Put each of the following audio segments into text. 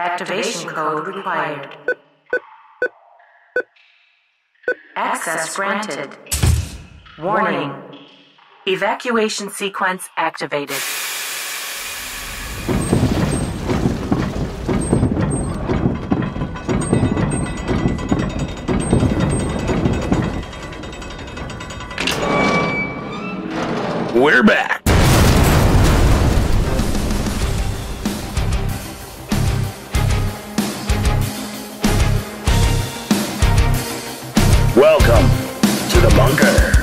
Activation code required. Access granted. Warning. Evacuation sequence activated. We're back. Welcome to the bunker.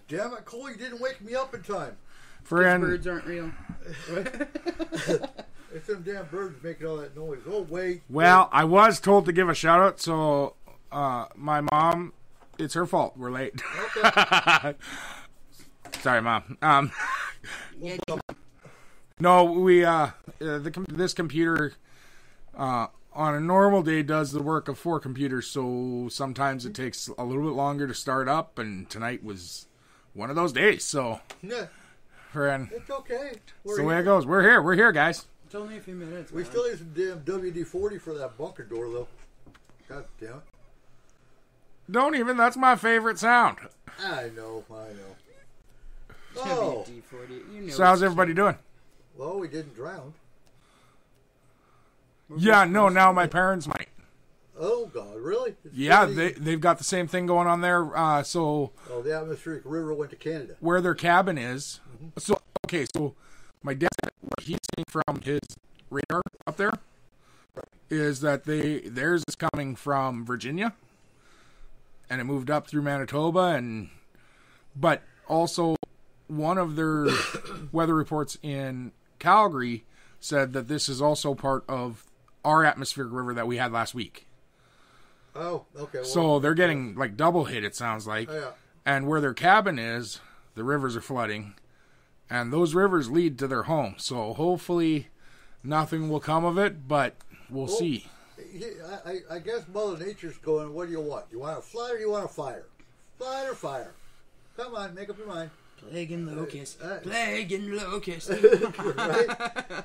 Damn it, Cole, you didn't wake me up in time. Friend. Birds aren't real. It's them damn birds making all that noise. Oh, wait. Well, I was told to give a shout out, so my mom, it's her fault. We're late. Okay. Sorry, Mom. No, we this computer on a normal day does the work of 4 computers, so sometimes it takes a little bit longer to start up, and tonight was one of those days. So, Yeah, friend, it's okay. it's the way it goes. We're here, guys. It's only a few minutes. We man. still need some damn WD-40 for that bunker door, though. God damn it. Don't even. That's my favorite sound. I know. Oh, WD-40. You know So how's it's- everybody doing? well, we didn't drown. Yeah, no. Now my parents might. Oh, God, really? It's Yeah, really- they've got the same thing going on there. So Oh, the atmospheric river went to Canada. where their cabin is. So okay, so my dad, what he's seeing from his radar up there is that theirs is coming from Virginia, and it moved up through Manitoba, but also one of their weather reports in Calgary said that this is also part of our atmospheric river that we had last week. Oh, okay. Well, So they're getting like double hit, it sounds like. yeah. And where their cabin is, the rivers are flooding. And those rivers lead to their home. So hopefully nothing will come of it, but we'll see. I guess Mother Nature's going, what do you want? You want a flood or you want a fire? Flood or fire? Come on, make up your mind. Plague and locust. Plague and locust. Right? I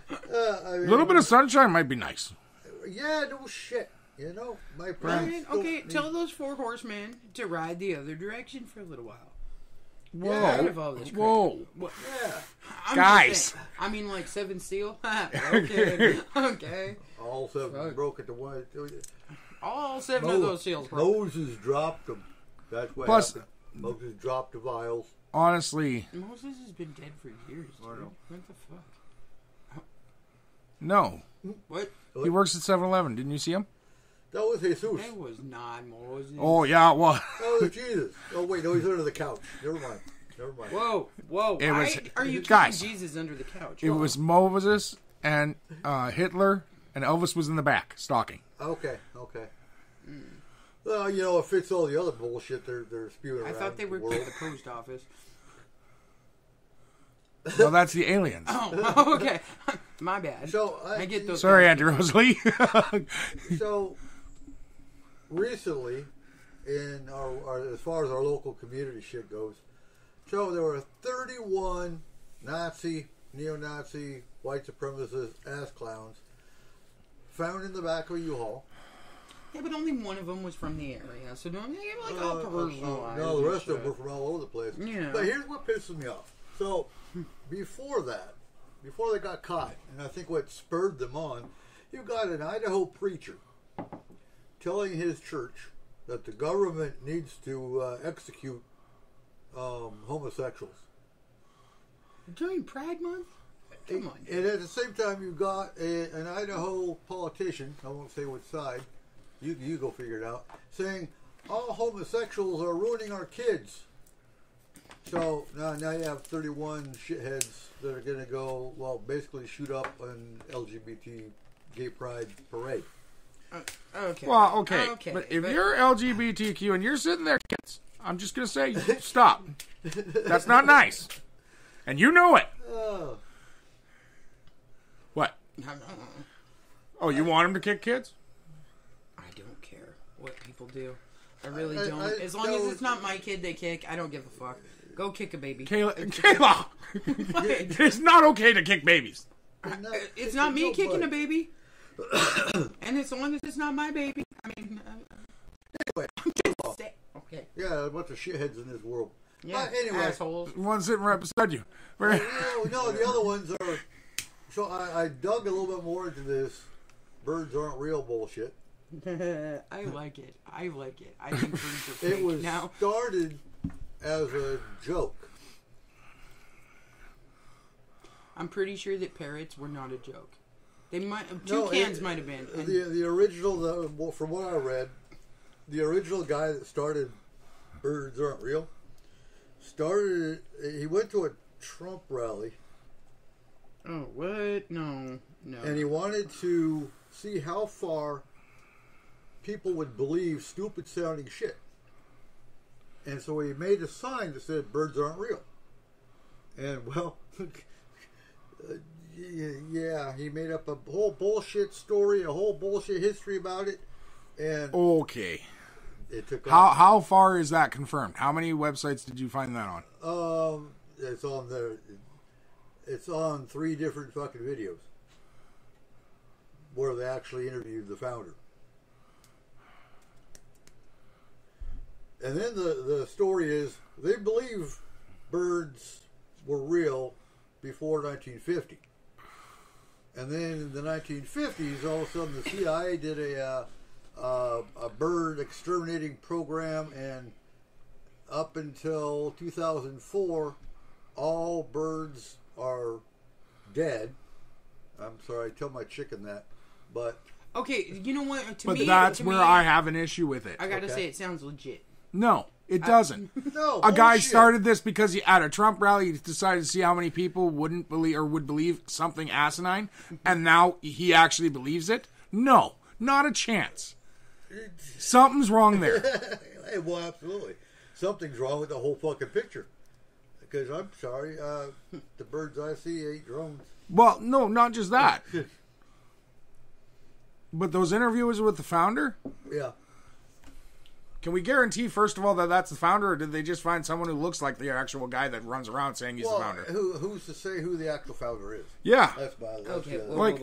A mean, little bit of sunshine might be nice. Yeah, no shit. You know, my Brian, parents okay, don't tell need- those 4 horsemen to ride the other direction for a little while. Whoa. Tired of all this crap. Whoa. What? Yeah. I'm Guys. just saying, I mean, like 7 Steel. Okay. Okay. All 7 Fuck. broke at the one. All 7 of those seals broke. Moses dropped them. That's what Plus- happened. Moses dropped the vials. Honestly, Moses has been dead for years. Dude. I know. What the fuck? no. What? He works at 7-Eleven. Didn't you see him? That was Jesus. That was not Moses. Oh, yeah, well, That was Jesus. Oh, wait, no, he's under the couch. Never mind. Whoa, whoa. It Why was- are you guys, keeping Jesus under the couch? it was Moses and Hitler, and Elvis was in the back, stalking. Okay. Well, you know, it fits all the other bullshit they're spewing around. I thought they the worked world. at the post office. Well, that's the aliens. Oh, okay. My bad. So, I get those. Sorry, guys. Auntie Rosalie. So, recently, in our as far as our local community shit goes, so there were 31 neo-Nazi, white supremacist ass clowns found in the back of a U-Haul. Yeah, but only one of them was from the area, so don't get like all personalized. No, the and rest of them shit. were from all over the place. Yeah. But here's what pisses me off. So, before they got caught, and I think what spurred them on, you got an Idaho preacher telling his church that the government needs to execute homosexuals. During Pride Month? Come on. And at the same time, you got an Idaho politician, I won't say which side, you go figure it out, saying all homosexuals are ruining our kids. So now you have 31 shitheads that are going to go, well, basically shoot up an LGBT gay pride parade. Okay. Well, okay. But if you're LGBTQ and you're sitting there, kids, I'm just going to say, stop. That's not nice. And you know it. Oh. What? Oh, you want them to kick kids? I don't care what people do. I really don't. As long as it's not my kid they kick, I don't give a fuck. Go kick a baby. Kayla, it's not okay to kick babies. It's not me kicking a baby. And as long as it's not my baby, I mean... Anyway. Okay. Yeah, a bunch of shitheads in this world. Yeah, But anyway. assholes. One sitting right beside you. No, the other ones are... So I dug a little bit more into this birds aren't real bullshit. I like it. I think birds are fake. It was now. started as a joke. I'm pretty sure that parrots were not a joke. They might toucans might have been. The original, from what I read, the original guy that started Birds Aren't Real he went to a Trump rally. Oh, what? No. And he wanted to see how far people would believe stupid sounding shit. And so he made a sign that said birds aren't real. And well, yeah, he made up a whole bullshit story, a whole bullshit history about it. And okay. It took how far is that confirmed? How many websites did you find that on? It's on 3 different fucking videos where they actually interviewed the founder. And then the story is they believe birds were real before 1950. And then in the 1950s, all of a sudden the CIA did a bird exterminating program, and up until 2004, all birds are dead. I'm sorry, I tell my chicken that, but okay, you know what? That's where I have an issue with it. I gotta say, it sounds legit. No, it doesn't. No, a guy bullshit. started this because at a Trump rally he decided to see how many people wouldn't believe or would believe something asinine, and now he actually believes it. No, not a chance. Something's wrong there. Well, absolutely, something's wrong with the whole fucking picture. Because I'm sorry, the birds I see ain't drones. Well, no, not just that. But those interviews with the founder? Yeah. Can we guarantee, first of all, that that's the founder, or did they just find someone who looks like the actual guy that runs around saying he's the founder? Who's to say who the actual founder is? Yeah. That's by the Okay, way.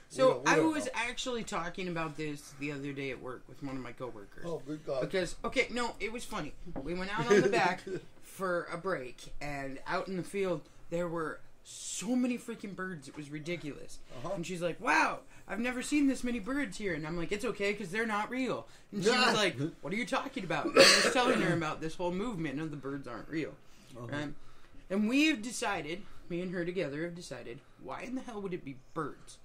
So I was actually talking about this the other day at work with one of my coworkers. Oh, good God. Because, it was funny. We went out on the back for a break, and out in the field, there were so many freaking birds. It was ridiculous. And she's like, wow, I've never seen this many birds here. And I'm like, it's okay, because they're not real. And she was like, what are you talking about? And I was telling her about this whole movement of the birds aren't real. And we've decided, me and her together have decided, why in the hell would it be birds?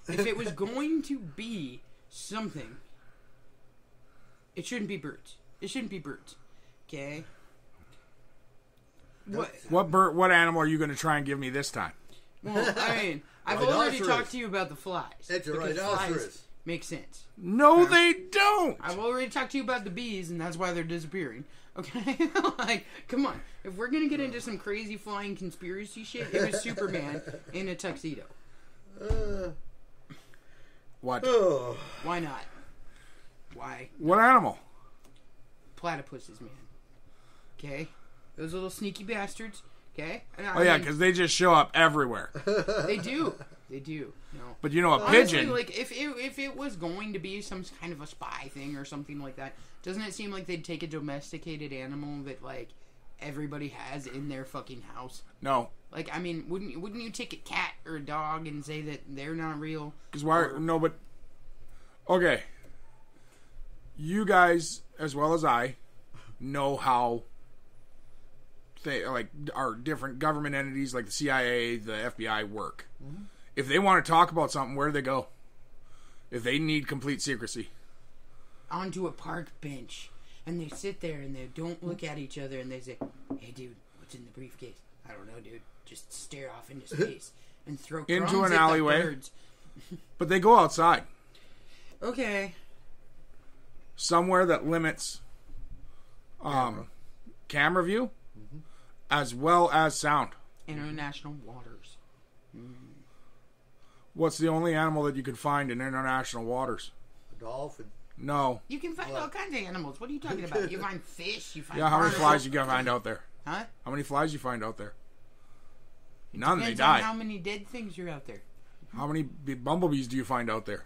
If it was going to be something, it shouldn't be birds. It shouldn't be birds. Okay? What animal are you going to try and give me this time? Well, I mean, I've already talked to you about the flies. It's a because rhinoceros. flies make sense. No, they don't. I've already talked to you about the bees, and that's why they're disappearing. Okay? Like, come on. If we're going to get into some crazy flying conspiracy shit, it was Superman in a tuxedo. What? Why not? Why? What animal? Platypuses, man. Okay? Those little sneaky bastards. Okay? Because they just show up everywhere. They do. They do. No. But you know, a Honestly, pigeon. like, if it was going to be some kind of a spy thing or something like that, doesn't it seem like they'd take a domesticated animal that, like, everybody has in their fucking house? No. Like, I mean, wouldn't you take a cat or a dog and say that they're not real? Because why? No, but okay. You guys, as well as I, know how our different government entities like the CIA, the FBI work. Mm-hmm. If they want to talk about something, where do they go? If they need complete secrecy, onto a park bench, and they sit there and they don't look at each other, and they say, "Hey, dude, What's in the briefcase? I don't know, dude. Just stare off into space and throw Into crumbs an at alleyway. the birds. But they go outside. Okay. Somewhere that limits camera view as well as sound. International waters. What's the only animal that you can find in international waters? A dolphin. No. You can find all kinds of animals. What are you talking about? You find fish. You find Yeah, how many barnacles. flies you can find out there? Huh? How many flies you find out there? None. They Depends on die. how many dead things are out there. How many bumblebees do you find out there?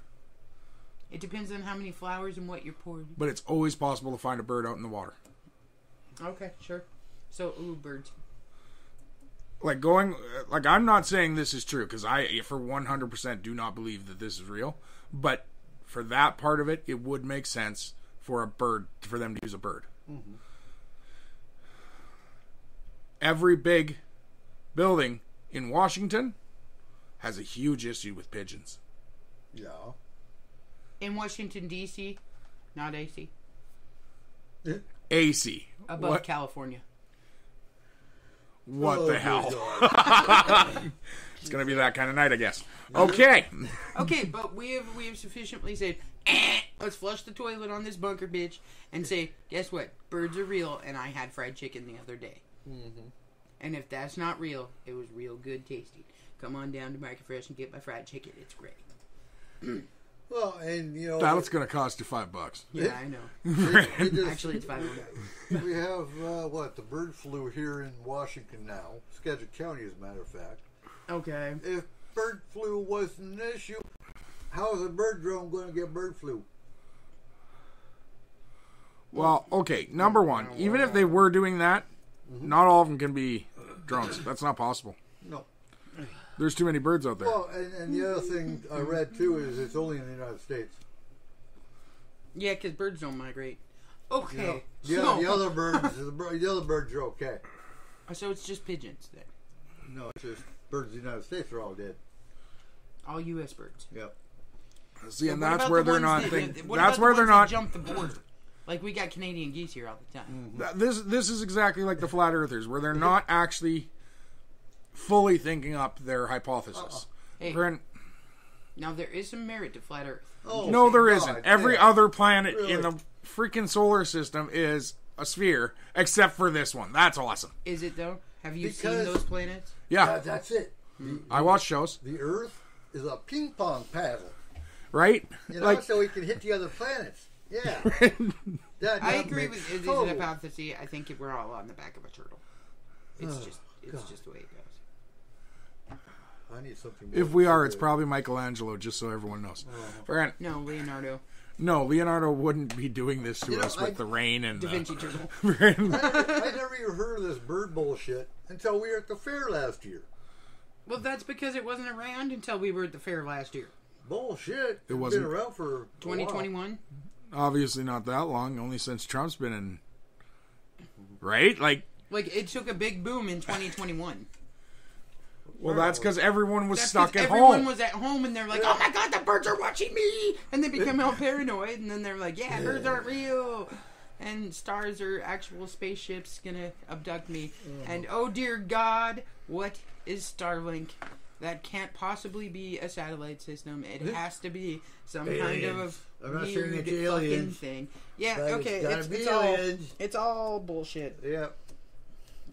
It depends on how many flowers and what you're pouring. But it's always possible to find a bird out in the water. Okay, sure. So, birds. Like I'm not saying this is true because I for 100% do not believe that this is real, but for that part of it, it would make sense for them to use a bird. Mm-hmm. Every big building in Washington has a huge issue with pigeons. Yeah. In Washington, D.C., not AC. AC. Above California. What the hell? It's going to be that kind of night, I guess. Okay. Okay, but we have sufficiently said, let's flush the toilet on this bunker bitch and say, guess what? Birds are real, and I had fried chicken the other day. Mm-hmm. And if that's not real, it was real good tasty. Come on down to Market Fresh and get my fried chicken. It's great. Well, and you know That's going to cost you $5. Yeah, I know. we just- Actually, it's $5. we have the bird flu here in Washington now, Skagit County, as a matter of fact. Okay. If bird flu wasn't an issue, how is a bird drone going to get bird flu? Well, okay. Number one, even if they were doing that, not all of them can be drones. That's not possible. No. There's too many birds out there. Well, and the other thing I read too is it's only in the United States. Yeah, because birds don't migrate. Okay. Yeah, so, the other birds are okay. So it's just pigeons then. No, it's just birds in the United States are all dead. All U.S. birds. Yep. See, and What that's about where the they're ones not that- thinking. what That's about where the they're ones that not. jump the border. Like we got Canadian geese here all the time. This is exactly like the flat earthers, where they're not actually fully thinking up their hypothesis. Hey, Brent, now there is some merit to flat Earth. Oh, no, there God, isn't. Every yeah. other planet Really? in the freaking solar system is a sphere, except for this one. That's awesome. Is it though? Have you seen Because- those planets? Yeah, That's it. I watch shows, The Earth is a ping pong paddle. right? You know, Like, so we can hit the other planets. Yeah. I agree with it is total. an hypothesis. I think we're all on the back of a turtle. It's just the way it goes. I need something more if we are, it's specific. probably Michelangelo, just so everyone knows. Brent, No, Leonardo no, Leonardo wouldn't be doing this to You know, us with the rain and da Vinci Turtle. I never even heard of this bird bullshit until we were at the fair last year. Well, that's because it wasn't around until we were at the fair last year. Bullshit. It's wasn't. been around for a while. 2021. obviously not that long, only since Trump's been in. Right? Like, Like it took a big boom in 2021. well, that's because everyone was That's stuck 'cause at everyone home. was at home and they're like, "Oh my god, the birds are watching me!" And they become all paranoid. And then they're like, "Yeah, birds aren't real." And stars are actual spaceships gonna abduct me. And oh dear God, what is Starlink? That can't possibly be a satellite system. It has to be some kind Aliens. of I'm not saying weird it's fucking aliens. thing. Yeah, But okay, it's gotta it's, be it's all aliens. it's all bullshit. Yeah.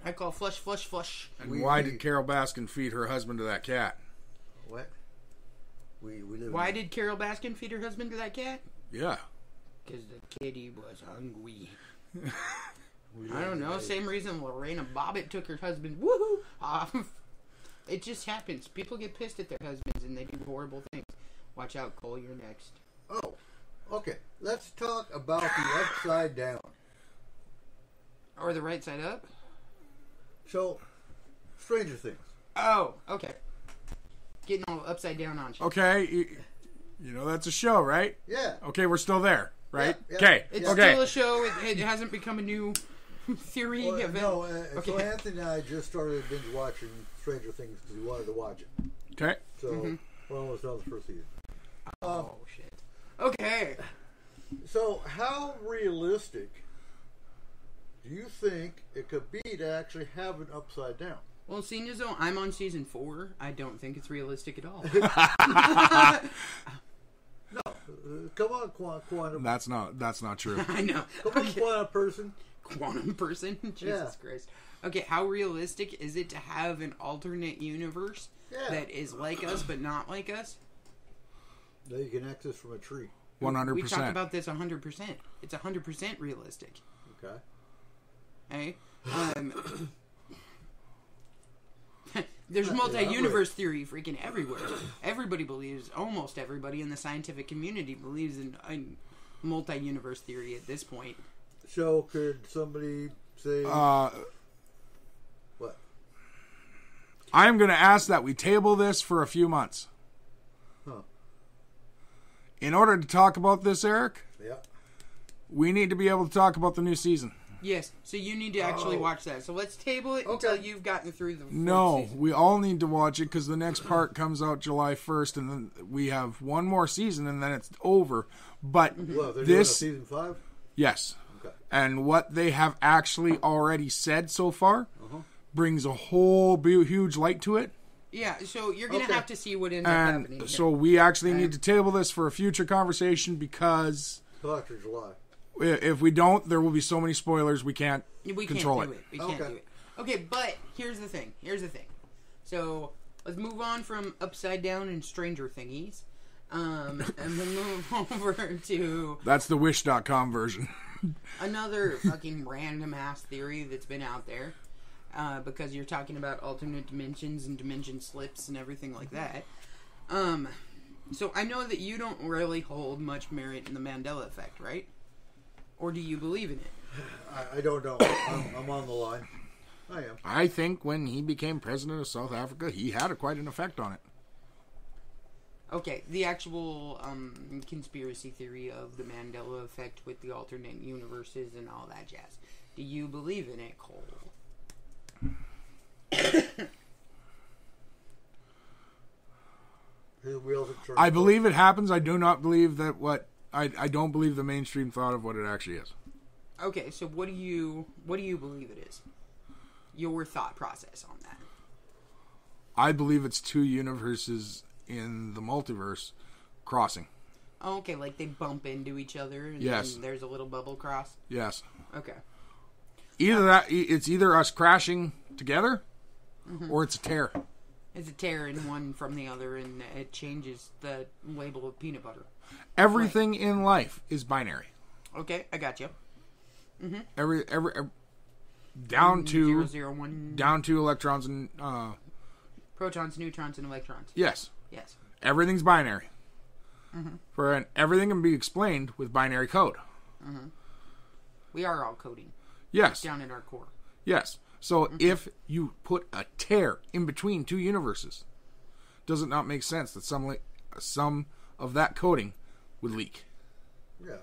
I call flush, flush, flush. And why did Carol Baskin feed her husband to that cat? What? We live. Why did Carol Baskin feed her husband to that cat? Yeah. Because the kitty was hungry. I don't know. Same reason Lorena Bobbitt took her husband. Woohoo! It just happens. People get pissed at their husbands and they do horrible things. Watch out, Cole. You're next. Oh, okay. Let's talk about the upside down. Or the right side up? So, Stranger Things. Oh, okay. Getting all upside down on shit. Okay. You know that's a show, right? Yeah. Okay, we're still there, right? Yeah, yeah. Okay. It's okay. still a show. It hasn't become a new theory Well, of it. no, so Okay. Anthony and I just started binge watching Stranger Things because we wanted to watch it. Okay. So, we're almost done with the first season. Oh, shit. Okay. So, how realistic do you think it could be to actually have it upside down? Well, seeing as though I'm on season 4, I don't think it's realistic at all. Come on, quantum. That's not true. I know. Come on, quantum person. Quantum person? Jesus Christ. Okay, how realistic is it to have an alternate universe that is like us but not like us? That you can access from a tree. 100%. We talked about this 100%. It's 100% realistic. Okay. Hey? There's multi-universe theory freaking everywhere. Everybody believes, almost everybody in the scientific community believes in multi-universe theory at this point. So, could somebody say... what? I am going to ask that we table this for a few months. Huh. In order to talk about this, Eric, Yeah. we need to be able to talk about the new season. Yes, so you need to actually watch that. So let's table it until you've gotten through the fourth season. We all need to watch it because the next part comes out July 1st, and then we have one more season, and then it's over. But Well, they're doing a season 5? yes. Okay. And what they have actually already said so far brings a whole huge light to it. Yeah, so you're going to have to see what ends up And happening. so we actually need to table this for a future conversation because Till after July. if we don't, there will be so many spoilers we can't control it. We can't do it. Okay, but here's the thing. So let's move on from Upside Down and Stranger Thingies. And then move over to... That's the Wish.com version. another fucking random ass theory that's been out there. Because you're talking about alternate dimensions and dimension slips and everything like that. So I know that you don't really hold much merit in the Mandela effect, right? Or do you believe in it? I don't know. I'm on the line. I am. I think when he became president of South Africa, he had quite an effect on it. Okay, the actual conspiracy theory of the Mandela effect with the alternate universes and all that jazz. Do you believe in it, Cole? I believe it happens. I do not believe that I don't believe the mainstream thought of what it actually is. Okay, so what do you believe it is? Your thought process on that. I believe it's two universes in the multiverse crossing. Oh, okay, like they bump into each other and yes. then there's a little bubble cross? Yes. Okay. It's either us crashing together or it's a tear. It's a tear in one from the other and it changes the label of peanut butter. Everything in life is binary. Okay, I got you. Mm-hmm. Every down to 0, 1 down to electrons and protons, neutrons, and electrons. Yes. Yes. Everything's binary. Mm-hmm. Everything can be explained with binary code. Mm-hmm. We are all coding. Yes. Down in our core. Yes. So if you put a tear in between two universes, does it not make sense that some of that coding would leak? Yeah.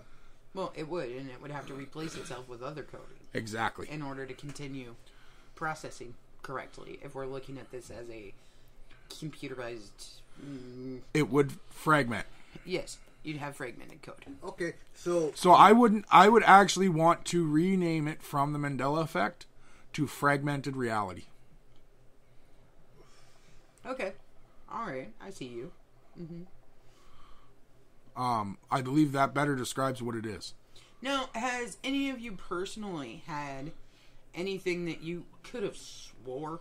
Well, it would, and it would have to replace itself with other coding. Exactly. In order to continue processing correctly, if we're looking at this as a computerized... It would fragment. Yes, you'd have fragmented code. Okay, so I would actually want to rename it from the Mandela effect to fragmented reality. Okay. Alright, I see you. Mm-hmm. I believe that better describes what it is. Now, has any of you personally had anything that you could have swore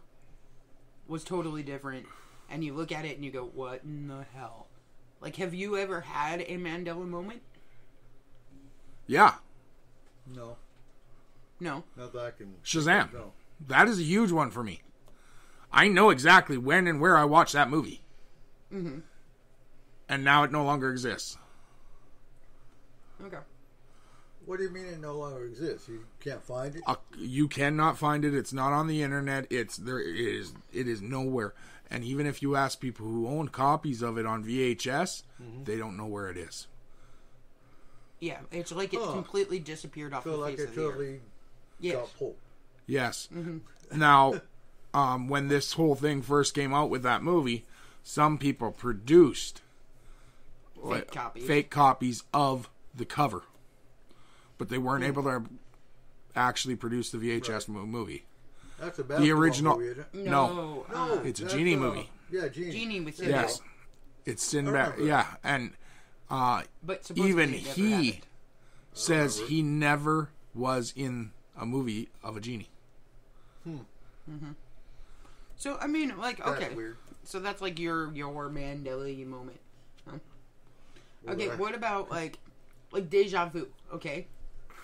was totally different, and you look at it and you go, what in the hell? Like, have you ever had a Mandela moment? Yeah. No. No. Not that I can... Shazam. No. That is a huge one for me. I know exactly when and where I watched that movie. Mm-hmm. And now it no longer exists. Okay. What do you mean it no longer exists? You can't find it? You cannot find it. It's not on the internet. It is nowhere. And even if you ask people who own copies of it on VHS, they don't know where it is. Yeah, it's like it completely disappeared off the face of the earth. Got pulled. Yes. Mm-hmm. Now, when this whole thing first came out with that movie, some people produced fake copies of the cover, but they weren't able to actually produced the VHS movie. That's a The basketball original. movie, isn't it? No, No, it's a that's, Genie movie. Yeah, Genie. Genie with Yes, Sinbad. it's Sinbad. remember. Yeah, and But supposedly even it never he happened. says he never was in a movie of a genie. So I mean, like, That's okay, weird. so that's like your Mandela moment. Huh? Okay, Right. what about like deja vu? Okay,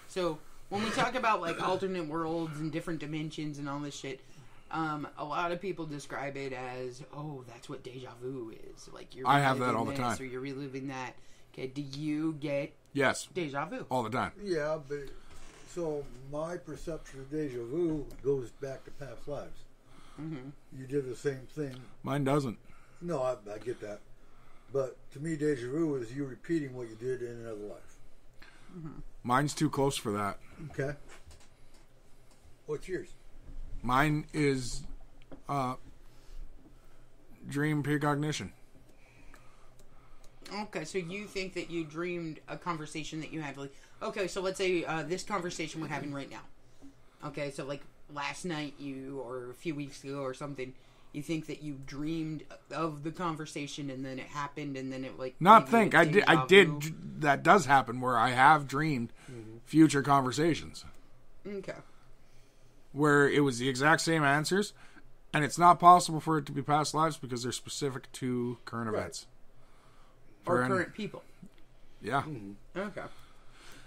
so when we talk about like alternate worlds and different dimensions and all this shit, a lot of people describe it as, oh, that's what deja vu is. Like you're I have that reliving all the this time. or you're reliving that. Okay, do you get Yes, deja vu? all the time. Yeah, but so my perception of deja vu goes back to past lives. Mm-hmm. You did the same thing. Mine doesn't. No, I get that. But to me, deja vu is you repeating what you did in another life. Mine's too close for that. Okay. What's yours? Mine is dream precognition. Okay, so you think that you dreamed a conversation that you had, like, okay, so let's say this conversation we're having right now. Okay, so like last night or a few weeks ago or something, you think that you dreamed of the conversation and then it happened and then it like... Not gave think. you a I did. deja vu? That does happen where I have dreamed future conversations Okay. where it was the exact same answers, and it's not possible for it to be past lives because they're specific to current Right. events. Or For current people. Yeah. Okay.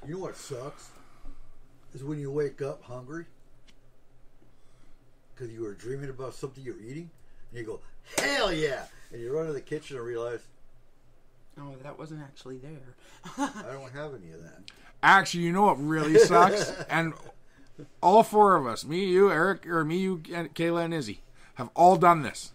You know what sucks? Is when you wake up hungry because you were dreaming about something you're eating, and you go, hell yeah! And you run to the kitchen and realize, Oh, that wasn't actually there. I don't have any of that. Actually, you know what really sucks? And all four of us, me, you, Eric, or me, you, and Kayla, and Izzy, have all done this.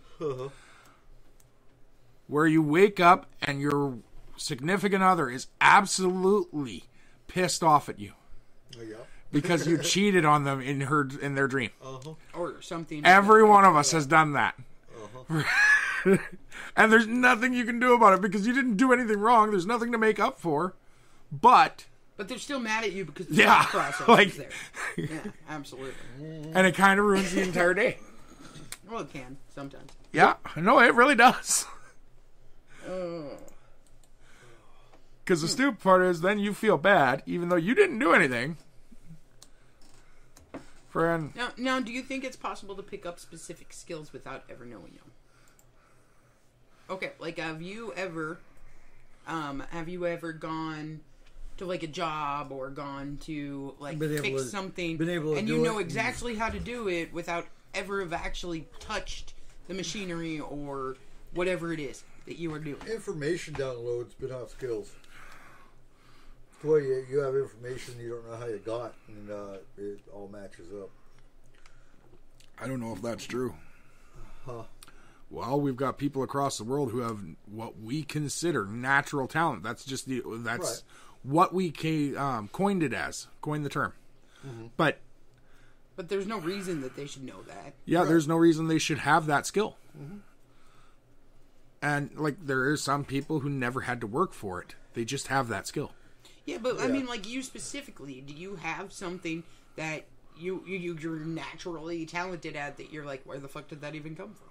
Where you wake up and your significant other is absolutely pissed off at you Oh, yeah. because you cheated on them in their dream. Or something. Every one of us has done that. And there's nothing you can do about it because you didn't do anything wrong. There's nothing to make up for. But they're still mad at you because the Yeah, thought process like- is there. Yeah, absolutely. and it kind of ruins the entire day. Well, it can, sometimes. Yeah, no, it really does. Because the stupid part is then you feel bad, even though you didn't do anything. Friend, Now, do you think it's possible to pick up specific skills without ever knowing them? Okay, like have you ever gone to like a job or gone to like Been able fix to- something been able to and do you know it. exactly how to do it without ever have actually touched the machinery or whatever it is that you are doing? Information downloads, but not skills. It's where you have information you don't know how you got, and it all matches up. I don't know if that's true. Huh. Well, we've got people across the world who have what we consider natural talent. That's just Right. what we coined it as, coined the term. But But there's no reason that they should know that. yeah, there's no reason they should have that skill. And like there is some people who never had to work for it; they just have that skill. Yeah, but I Yeah. mean, like you specifically, do you have something that you're naturally talented at that you're like, where the fuck did that even come from?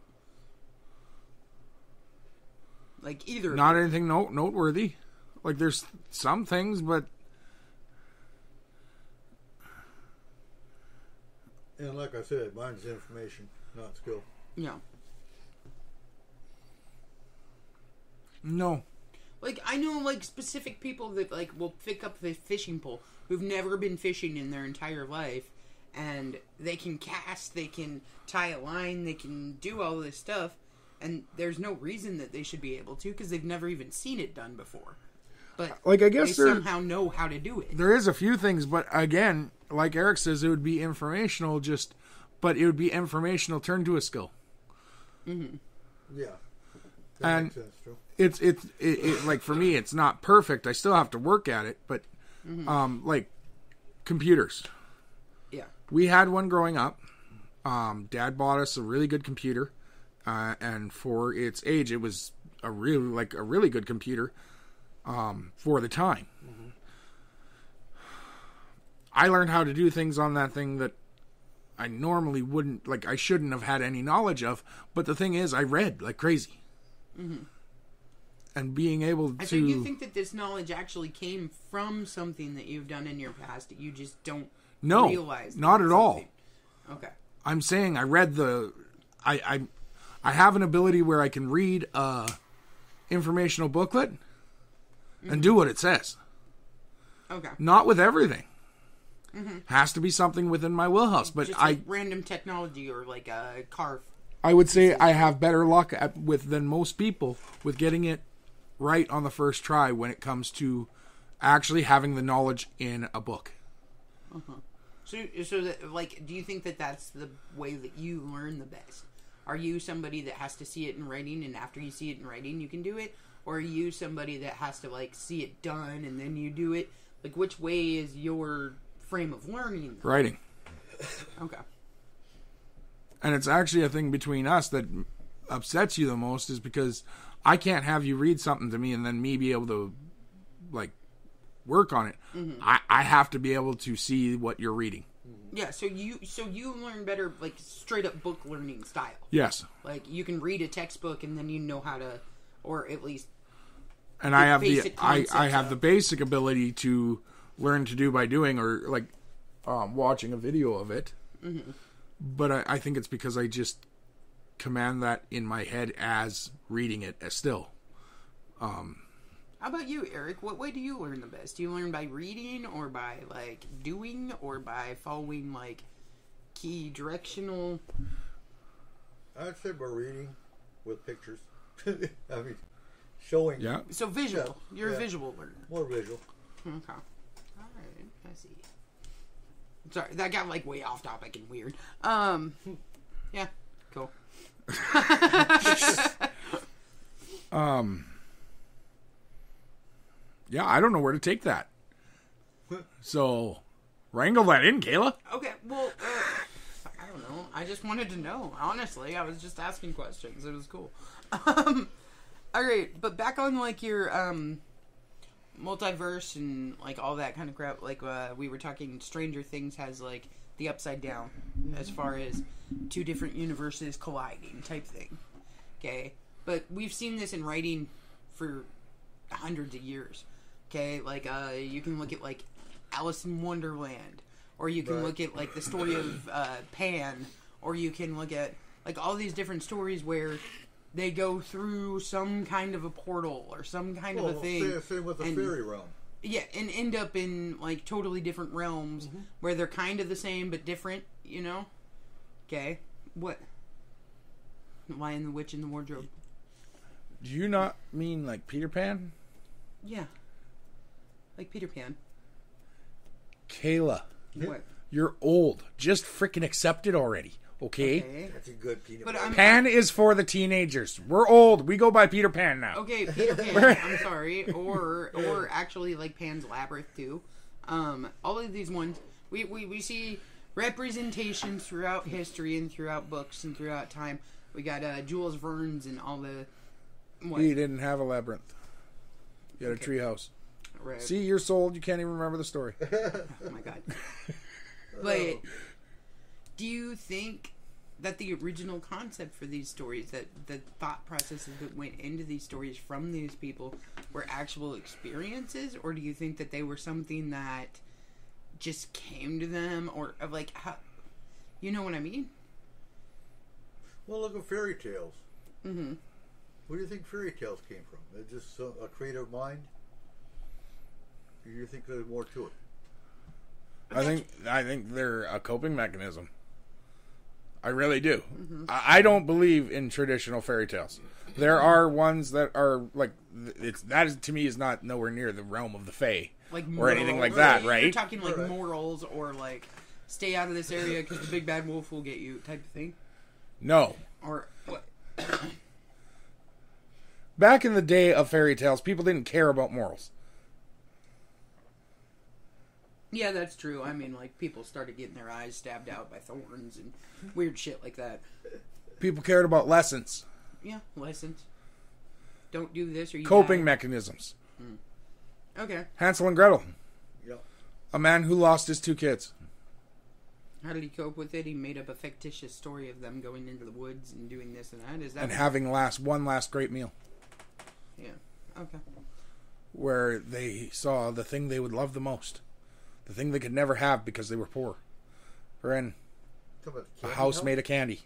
Like either. Not anything noteworthy. Like there's some things, but And like I said, mine's information, not skill. Yeah. no. Like I know like specific people that like will pick up the fishing pole who've never been fishing in their entire life, and they can cast, they can tie a line, they can do all this stuff, and there's no reason that they should be able to because they've never even seen it done before. But Like I guess they there somehow know how to do it. there is a few things, but again, like Eric says, it would be informational. But it would be informational turned to a skill. Yeah. That And- makes sense, too. It's like for me, it's not perfect. I still have to work at it, but like computers. Yeah. We had one growing up. Dad bought us a really good computer, and for its age, it was a really good computer for the time. I learned how to do things on that thing that I normally wouldn't, like, I shouldn't have had any knowledge of. But the thing is, I read like crazy. Mm-hmm. And being able to... So you think that this knowledge actually came from something that you've done in your past that you just don't realize? No, not at all. Okay. I'm saying I read the... I have an ability where I can read a informational booklet and do what it says. Okay. Not with everything. Has to be something within my wheelhouse. But just like random technology or like a car. I would say I have better luck than most people with getting it right on the first try when it comes to actually having the knowledge in a book. So that, like, do you think that that's the way that you learn the best? Are you somebody that has to see it in writing, and after you see it in writing, you can do it? Or are you somebody that has to, like, see it done and then you do it? Like, which way is your frame of learning? Writing. Okay. And it's actually a thing between us that upsets you the most is because I can't have you read something to me and then me be able to, like, work on it. I have to be able to see what you're reading. Yeah, so you learn better, like, straight up book learning style. Yes. Like, you can read a textbook and then you know how to, or at least... And I have the basic ability to learn to do by doing, or, like, watching a video of it. But I think it's because I just command that in my head as reading it as still. How about you, Eric? What way do you learn the best? Do you learn by reading, or by, like, doing, or by following, like, key directional... I'd say by reading with pictures. I mean, showing. Yeah. So visual. Yeah, You're yeah. a visual learner. More visual. Okay. Alright, I see. Sorry, that got, like, way off topic and weird. Yeah, cool. Yeah, I don't know where to take that. So, wrangle that in, Kayla. Okay, well, I don't know. I just wanted to know. Honestly, I was just asking questions. It was cool. Alright, but back on, like, your, multiverse and, like, all that kind of crap. Like, we were talking, Stranger Things has, like, the upside down as far as two different universes colliding type thing. Okay? But we've seen this in writing for hundreds of years. Okay? Like, you can look at, like, Alice in Wonderland. Or you can look at, like, the story of Pan. Or you can look at, like, all these different stories where they go through some kind of a portal or some kind of a thing. Same with the fairy realm. Yeah, and end up in, like, totally different realms where they're kind of the same but different, you know? Okay. What? Lion, the Witch, and the Wardrobe. Do you not mean like Peter Pan? Yeah. Like Peter Pan. Kayla, What? you're old. Just freaking accept it already, okay? That's a good peanut But butter. Pan is for the teenagers. We're old. We go by Peter Pan now. Okay, Peter Pan. I'm sorry, or actually like Pan's Labyrinth too. All of these ones we see representations throughout history and throughout books and throughout time. We got Jules Verne's and all the. What? He didn't have a labyrinth. You had a treehouse. Right. See, you're sold. You can't even remember the story. Oh my god. But do you think that the original concept for these stories, that the thought processes that went into these stories from these people were actual experiences, or do you think that they were something that just came to them, or like how, you know what I mean? Well, look at fairy tales. Mm-hmm. Where do you think fairy tales came from? Is just a creative mind? Or do you think there's more to it? I think they're a coping mechanism. I really do. Mm-hmm. I don't believe in traditional fairy tales. There are ones that are like to me is not nowhere near the realm of the fae, like or anything like that, right? You're talking like morals or like stay out of this area because the big bad wolf will get you type of thing. No. Or what? Back in the day of fairy tales, people didn't care about morals. Yeah, that's true. I mean, like, people started getting their eyes stabbed out by thorns and weird shit like that. People cared about lessons. Yeah, lessons. Don't do this or you Coping die. mechanisms. Okay. Hansel and Gretel. Yep. A man who lost his 2 kids. How did he cope with it? He made up a fictitious story of them going into the woods and doing this and that. Is that And having one last great meal. Yeah. Okay. Where they saw the thing they would love the most. The thing they could never have because they were poor. For in a house made of candy.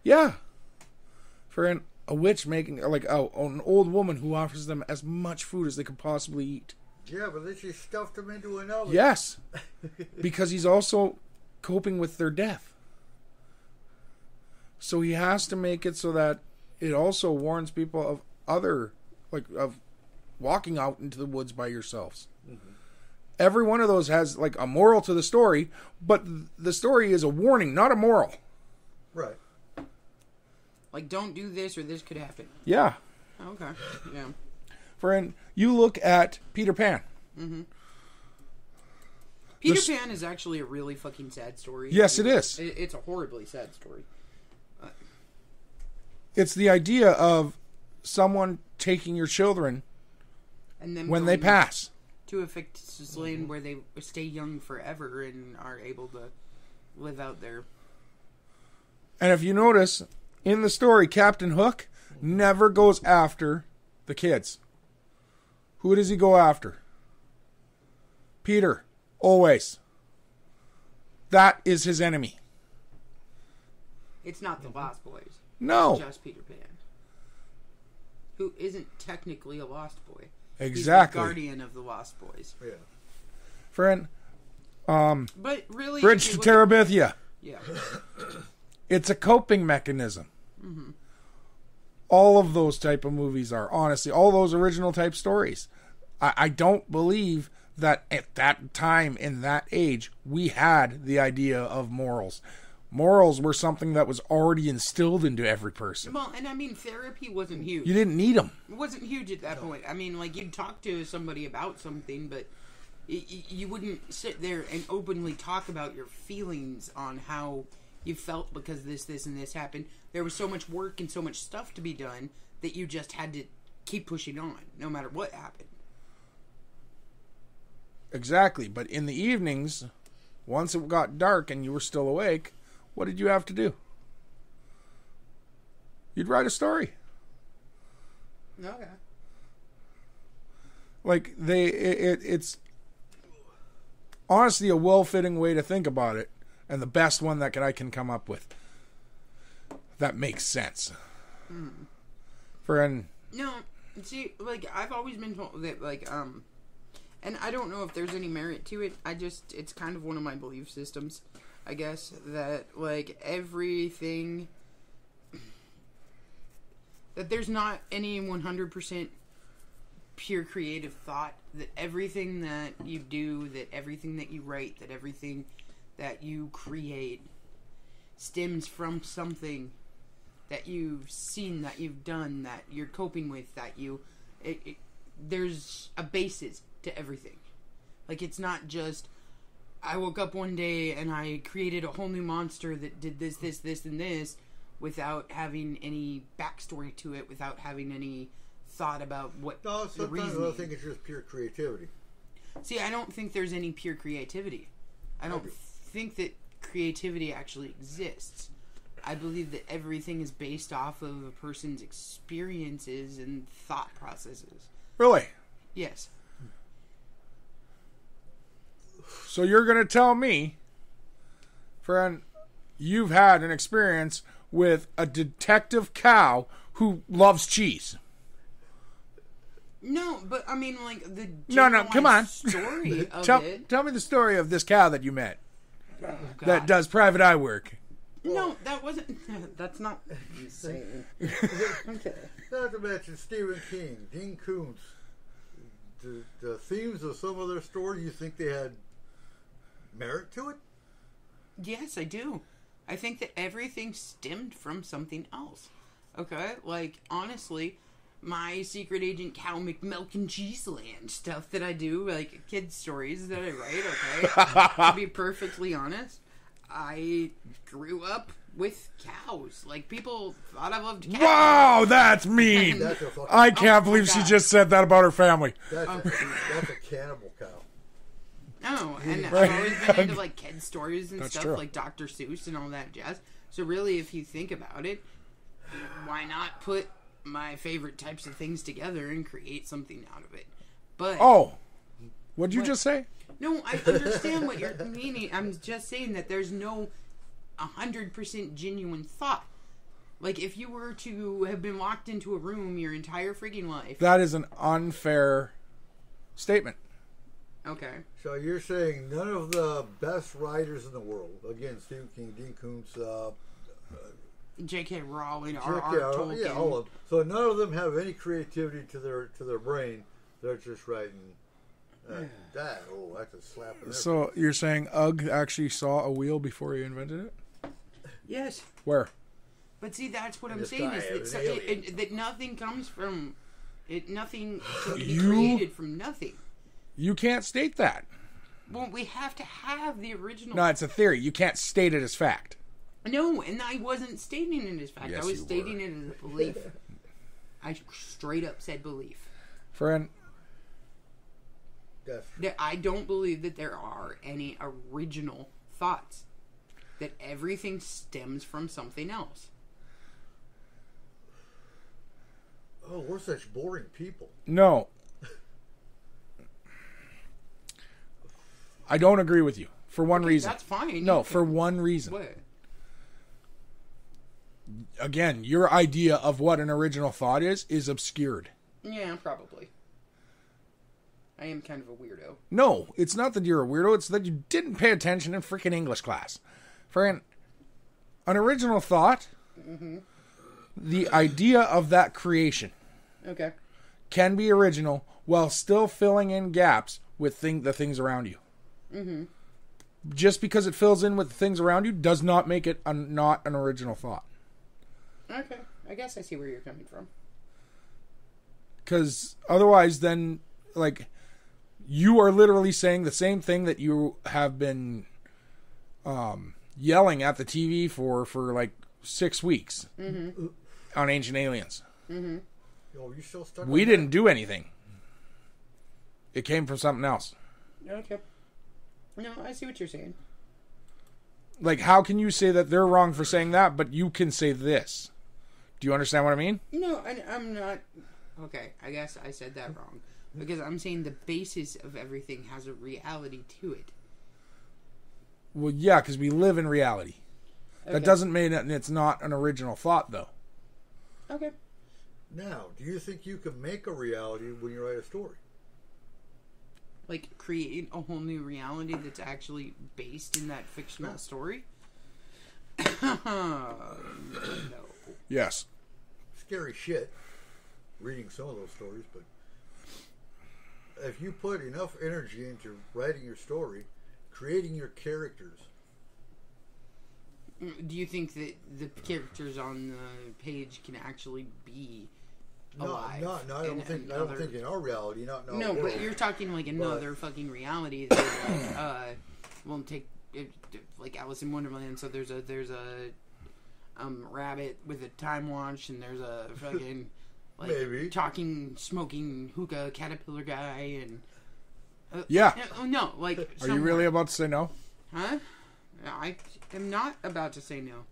Yeah. For in a witch making, like, an old woman who offers them as much food as they could possibly eat. Yeah, but then she stuffed him into an oven. Yes. Because he's also coping with their death. So he has to make it so that it also warns people of walking out into the woods by yourselves. Mm-hmm. Every one of those has like a moral to the story, but the story is a warning, not a moral. Right. Like, don't do this or this could happen. Yeah. Okay. Yeah. Friend, you look at Peter Pan. Mm-hmm. Peter Pan is actually a really fucking sad story. Yes, it is. It's a horribly sad story. It's the idea of someone taking your children and then when they pass to a fictitious land where they stay young forever and are able to live out their... And if you notice, in the story, Captain Hook never goes after the kids. Who does he go after? Peter. Always. That is his enemy. It's not the Lost Boys. No. It's just Peter Pan. Who isn't technically a Lost Boy. Exactly. He's the guardian of the Lost Boys. Yeah. Friend, but really... Bridge to Terabithia. Yeah. It's a coping mechanism. Mm-hmm. All of those type of movies are, honestly, all those original type stories. I don't believe that at that time, in that age, we had the idea of morals. Morals were something that was already instilled into every person. Well, and I mean, therapy wasn't huge. You didn't need them. It wasn't huge at that point. I mean, like, you'd talk to somebody about something, but you wouldn't sit there and openly talk about your feelings on how you felt because this, and this happened. There was so much work and so much stuff to be done that you just had to keep pushing on, no matter what happened. Exactly, but in the evenings, once it got dark and you were still awake, what did you have to do? You'd write a story. Okay. Like, it's honestly a well-fitting way to think about it, and the best one that I can come up with. That makes sense. No, see, like, I've always been told that, like, and I don't know if there's any merit to it. It's kind of one of my belief systems, I guess, that, like, everything, that there's not any 100% pure creative thought, that everything that you do, that everything that you write, that everything that you create stems from something that you've seen, that you've done, that you're coping with, that there's a basis to everything. Like, it's not just, I woke up one day and I created a whole new monster that did this, and this, without having any backstory to it, without having any thought about what the reason. I think it's just pure creativity. See, I don't think there's any pure creativity. I don't think that creativity actually exists. I believe that everything is based off of a person's experiences and thought processes. Really? Yes. So you're going to tell me, friend, you've had an experience with a detective cow who loves cheese. No, but I mean, like, the No, come on. Story of Tell me the story of this cow that you met Oh, that does private eye work. No, that wasn't. That's not insane. Okay. Not to mention Stephen King, Dean Koontz. The themes of some of their stories, you think they had merit to it? Yes, I do. I think that everything stemmed from something else. Okay? Like, honestly, my secret agent Cow McMilk and Cheeseland stuff that I do, like kids' stories that I write, okay? To be perfectly honest, I grew up with cows. Like, people thought I loved cows. Wow, that's mean. I can't believe she just said that about her family. That's a cannibal cow. No, and Right. I've always been into like kid stories and That's stuff true. like Dr. Seuss and all that jazz. So really, if you think about it, why not put my favorite types of things together and create something out of it? But Oh, what'd you What? just say? no, I understand what you're meaning. I'm just saying that there's no 100% genuine thought. Like, if you were to have been locked into a room your entire freaking life. That is an unfair statement. Okay. So you're saying none of the best writers in the world, again, Stephen King, Dean Koontz, J.K. Rowling, J.K. R.R. Tolkien. yeah, all of them. So none of them have any creativity to their brain. They're just writing that. Oh, that's a slap in their So you're saying Ugg actually saw a wheel before he invented it? Yes. Where? But see, that's what I'm This saying guy is is that, an alien. that nothing comes from it. Nothing can be You- created from nothing. You can't state that. Well, we have to have the original. No, it's a theory. You can't state it as fact. No, and I wasn't stating it as fact. Yes, I was you stating were. it as a belief. I straight up said belief. Friend, That's That I don't believe that there are any original thoughts. That everything stems from something else. oh, we're such boring people. no. I don't agree with you. For one reason. That's fine. No, for one reason. What? Again, your idea of what an original thought is obscured. Yeah, probably. I am kind of a weirdo. No, it's not that you're a weirdo. It's that you didn't pay attention in freaking English class. For an original thought, the idea of that creation Okay. can be original while still filling in gaps with the things around you. Mm-hmm. Just because it fills in with the things around you does not make it not an original thought. Okay. I guess I see where you're coming from. Because otherwise, then, like, you are literally saying the same thing that you have been yelling at the TV for like 6 weeks on Ancient Aliens. Oh, you still stuck We on didn't do anything. It came from something else. Okay. No, I see what you're saying. Like, how can you say that they're wrong for saying that, but you can say this? Do you understand what I mean? No, I'm not. Okay, I guess I said that wrong. Because I'm saying the basis of everything has a reality to it. Well, yeah, because we live in reality. Okay. That doesn't mean that it's not an original thought, though. Okay. Now, do you think you can make a reality when you write a story? Like, create a whole new reality that's actually based in that fictional story? No. Yes. Scary shit, reading some of those stories, but if you put enough energy into writing your story, creating your characters, Do you think that the characters on the page can actually be no, alive? I don't think in our reality, not in our No, world. but you're talking like another fucking reality that like, won't take it, like Alice in Wonderland. So there's a rabbit with a time watch, and there's a fucking like Maybe. talking, smoking hookah caterpillar guy, and Yeah. no, like Are you really about to say no? Huh? I am not about to say no.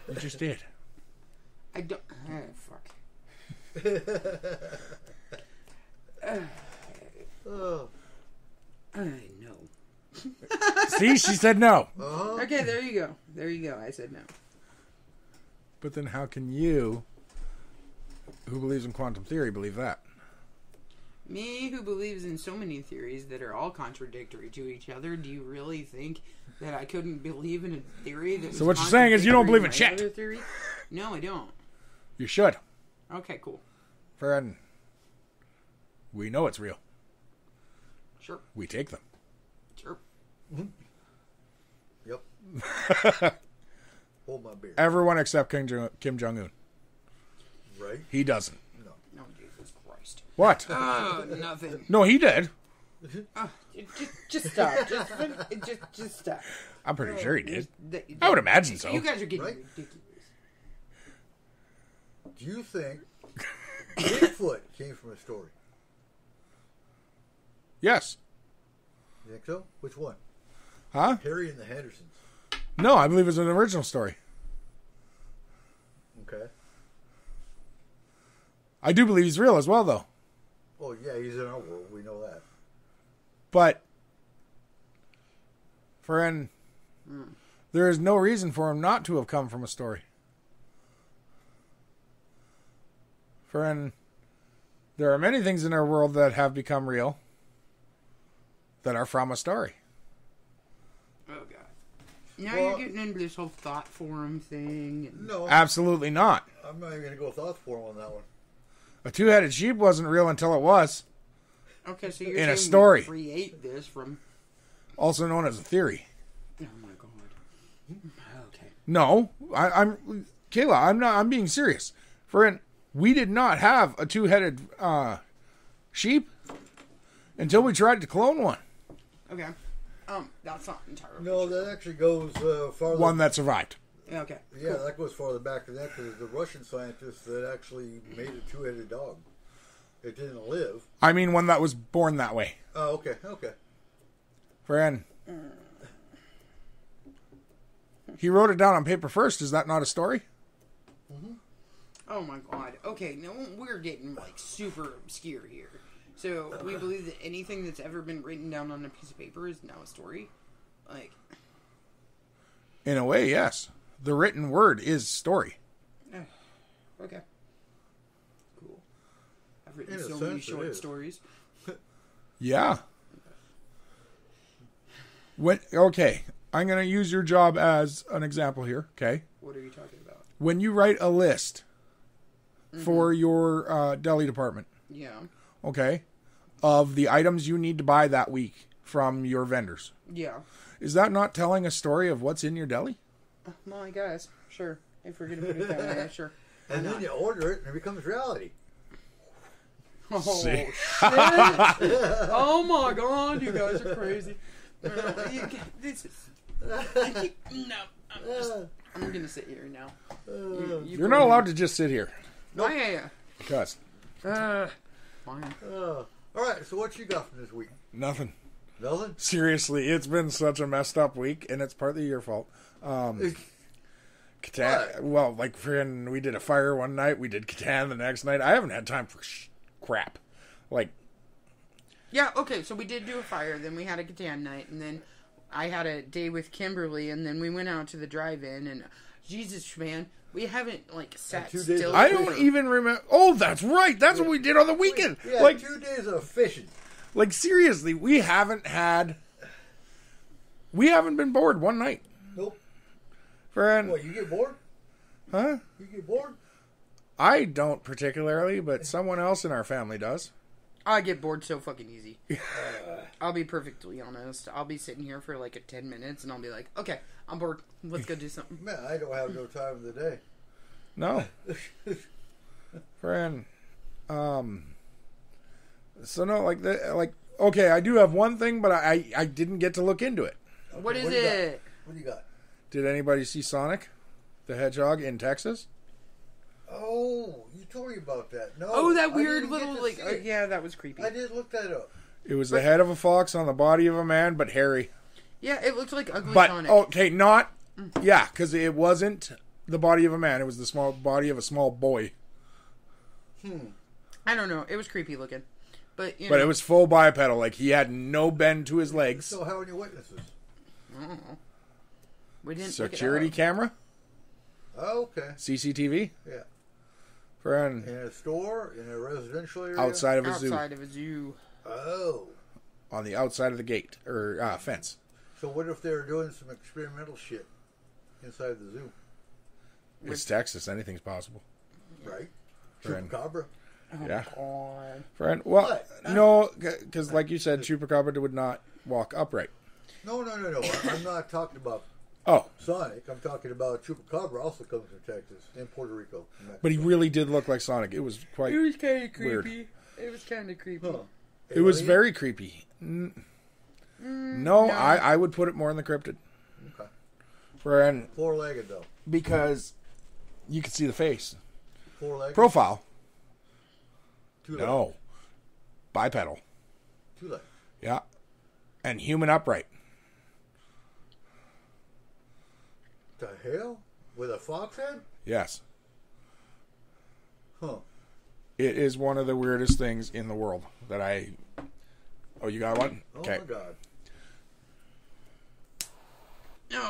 You just did. I don't. Fuck. Oh, I know. See, she said no. Okay, there you go. There you go. I said no. But then how can you, who believes in quantum theory, believe that? Me, who believes in so many theories that are all contradictory to each other, do you really think that I couldn't believe in a theory that was So what you're saying is you don't believe in contradictory to my shit. other theory? No, I don't. You should. Okay, cool. Friend, we know it's real. Sure. We take them. Sure. yep. Hold my beer. Everyone except Kim Jong-un. Right? He doesn't. No, Jesus Christ. What? Nothing. No, he did. Just stop. Just stop. I'm pretty sure he did. Th- I would imagine so. You guys are getting Right? ridiculous. Do you think Bigfoot came from a story? Yes. You think so? Which one? Huh? Harry and the Hendersons. No, I believe it's an original story. Okay. I do believe he's real as well, though. Oh, yeah, he's in our world. We know that. But, friend, there is no reason for him not to have come from a story. Friend, there are many things in our world that have become real that are from a story. Oh, God. Now Well- you're getting into this whole thought form thing. And... No, Absolutely not. I'm not even going to go thought form on that one. A two-headed sheep wasn't real until it was, Okay, so you're In a saying story. we create this from... also known as a theory. Oh, my God. Okay. No, I'm Kayla. I'm being serious. Friend, we did not have a two-headed sheep until we tried to clone one. Okay. That's not entirely No, that actually goes farther. One that survived. true. Okay. Yeah, that goes farther back than that because the Russian scientists that actually made a two-headed dog. It didn't live. I mean, one that was born that way. Oh, okay, okay. Friend, he wrote it down on paper first. Is that not a story? Oh, my God. Okay, now we're getting, like, super obscure here. So, we believe that anything that's ever been written down on a piece of paper is now a story? Like... In a way, yes. The written word is story. Okay. Cool. I've written In a so many sense, it short is. stories. Yeah. Okay, I'm going to use your job as an example here, okay? What are you talking about? When you write a list for your deli department, Yeah. okay, of the items you need to buy that week from your vendors, Yeah. is that not telling a story of what's in your deli? Well, I guess. Sure. If we're going to put it that way, sure. And then you order it and it becomes reality. Oh, See? shit. Oh, my God. You guys are crazy. This is... No. I'm going to sit here now. You're not allowed to just sit here. Why are you? Because Fine. All right, so what you got from this week? nothing. Nothing? Seriously, it's been such a messed up week, and it's partly your fault. Catan, What? well, like, friend, we did a fire one night, we did Catan the next night. I haven't had time for crap. Like, Yeah, okay, so we did do a fire, then we had a Catan night, and then I had a day with Kimberly, and then we went out to the drive-in, and Jesus, man, we haven't, like, sat 2 days still. I don't even remember. Oh, that's right. That's what we did on the weekend. Yeah, Like, 2 days of fishing. like seriously, we haven't been bored one night, Nope. friend. What, you get bored? Huh? You get bored? I don't particularly, but someone else in our family does. I get bored so fucking easy. I'll be perfectly honest. I'll be sitting here for like 10 minutes and I'll be like, okay, I'm bored. Let's go do something. Man, I don't have no time of the day. No, friend. So no, okay, I do have one thing, but I didn't get to look into it. What is what do you got? it? What do you got? Did anybody see Sonic the Hedgehog in Texas? Oh, you told me about that. No. Oh, that I weird didn't get little, to like, see it. yeah, that was creepy. I did look that up. It was the head of a fox on the body of a man, but hairy. Yeah, it looked like Ugly But Sonic. okay, not yeah, because it wasn't the body of a man; it was the small body of a small boy. I don't know. It was creepy looking. But, you But know, it was full bipedal; like he had no bend to his legs. So how are your witnesses? we didn't Security look it up. camera, Oh, okay. CCTV, Yeah. friend, In a store, in a residential area? outside of a zoo, Outside of a zoo. Oh. on the outside of the gate or fence. So what if they were doing some experimental shit inside the zoo? It's Texas; anything's possible. Right? Friend. Chupacabra? Yeah, God. friend. Well, What? no, because like you said, Chupacabra would not walk upright. No. I'm not talking about Oh, Sonic. I'm talking about Chupacabra also comes from Texas and Puerto Rico. and but he Mexico. really did look like Sonic. It was quite. It was kind of Weird. creepy. It was kind of creepy. Huh. It was Alien? very creepy. No, I would put it more in the cryptid. Okay. Friend, Four-legged, though. because you could see the face. Four-legged? Profile. Two-legged. No. Bipedal. Two-legged. Yeah. And human upright. The hell? With a fox head? Yes. Huh. It is one of the weirdest things in the world that I... Oh, you got one? Oh Okay. my god.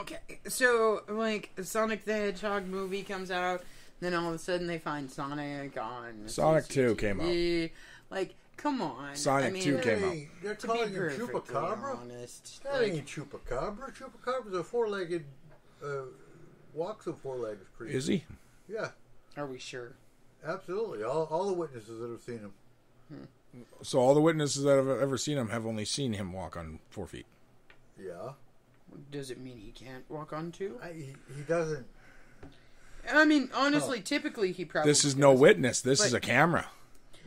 Okay, so like Sonic the Hedgehog movie comes out, then all of a sudden they find Sonic on Sonic 2 came CCTV. Like, come on. Sonic I mean, 2 came out. Hey, they're To be calling him perfectly Chupacabra? honest, That like, ain't Chupacabra. Chupacabra's a four-legged, walks a four-legged creature. Is he? Yeah, are we sure? absolutely. All the witnesses that have seen him. So all the witnesses that have ever seen him have only seen him walk on 4 feet. Yeah. Does it mean he can't walk on two? He doesn't. I mean, honestly, typically he probably. This is no does. witness. This But- is a camera.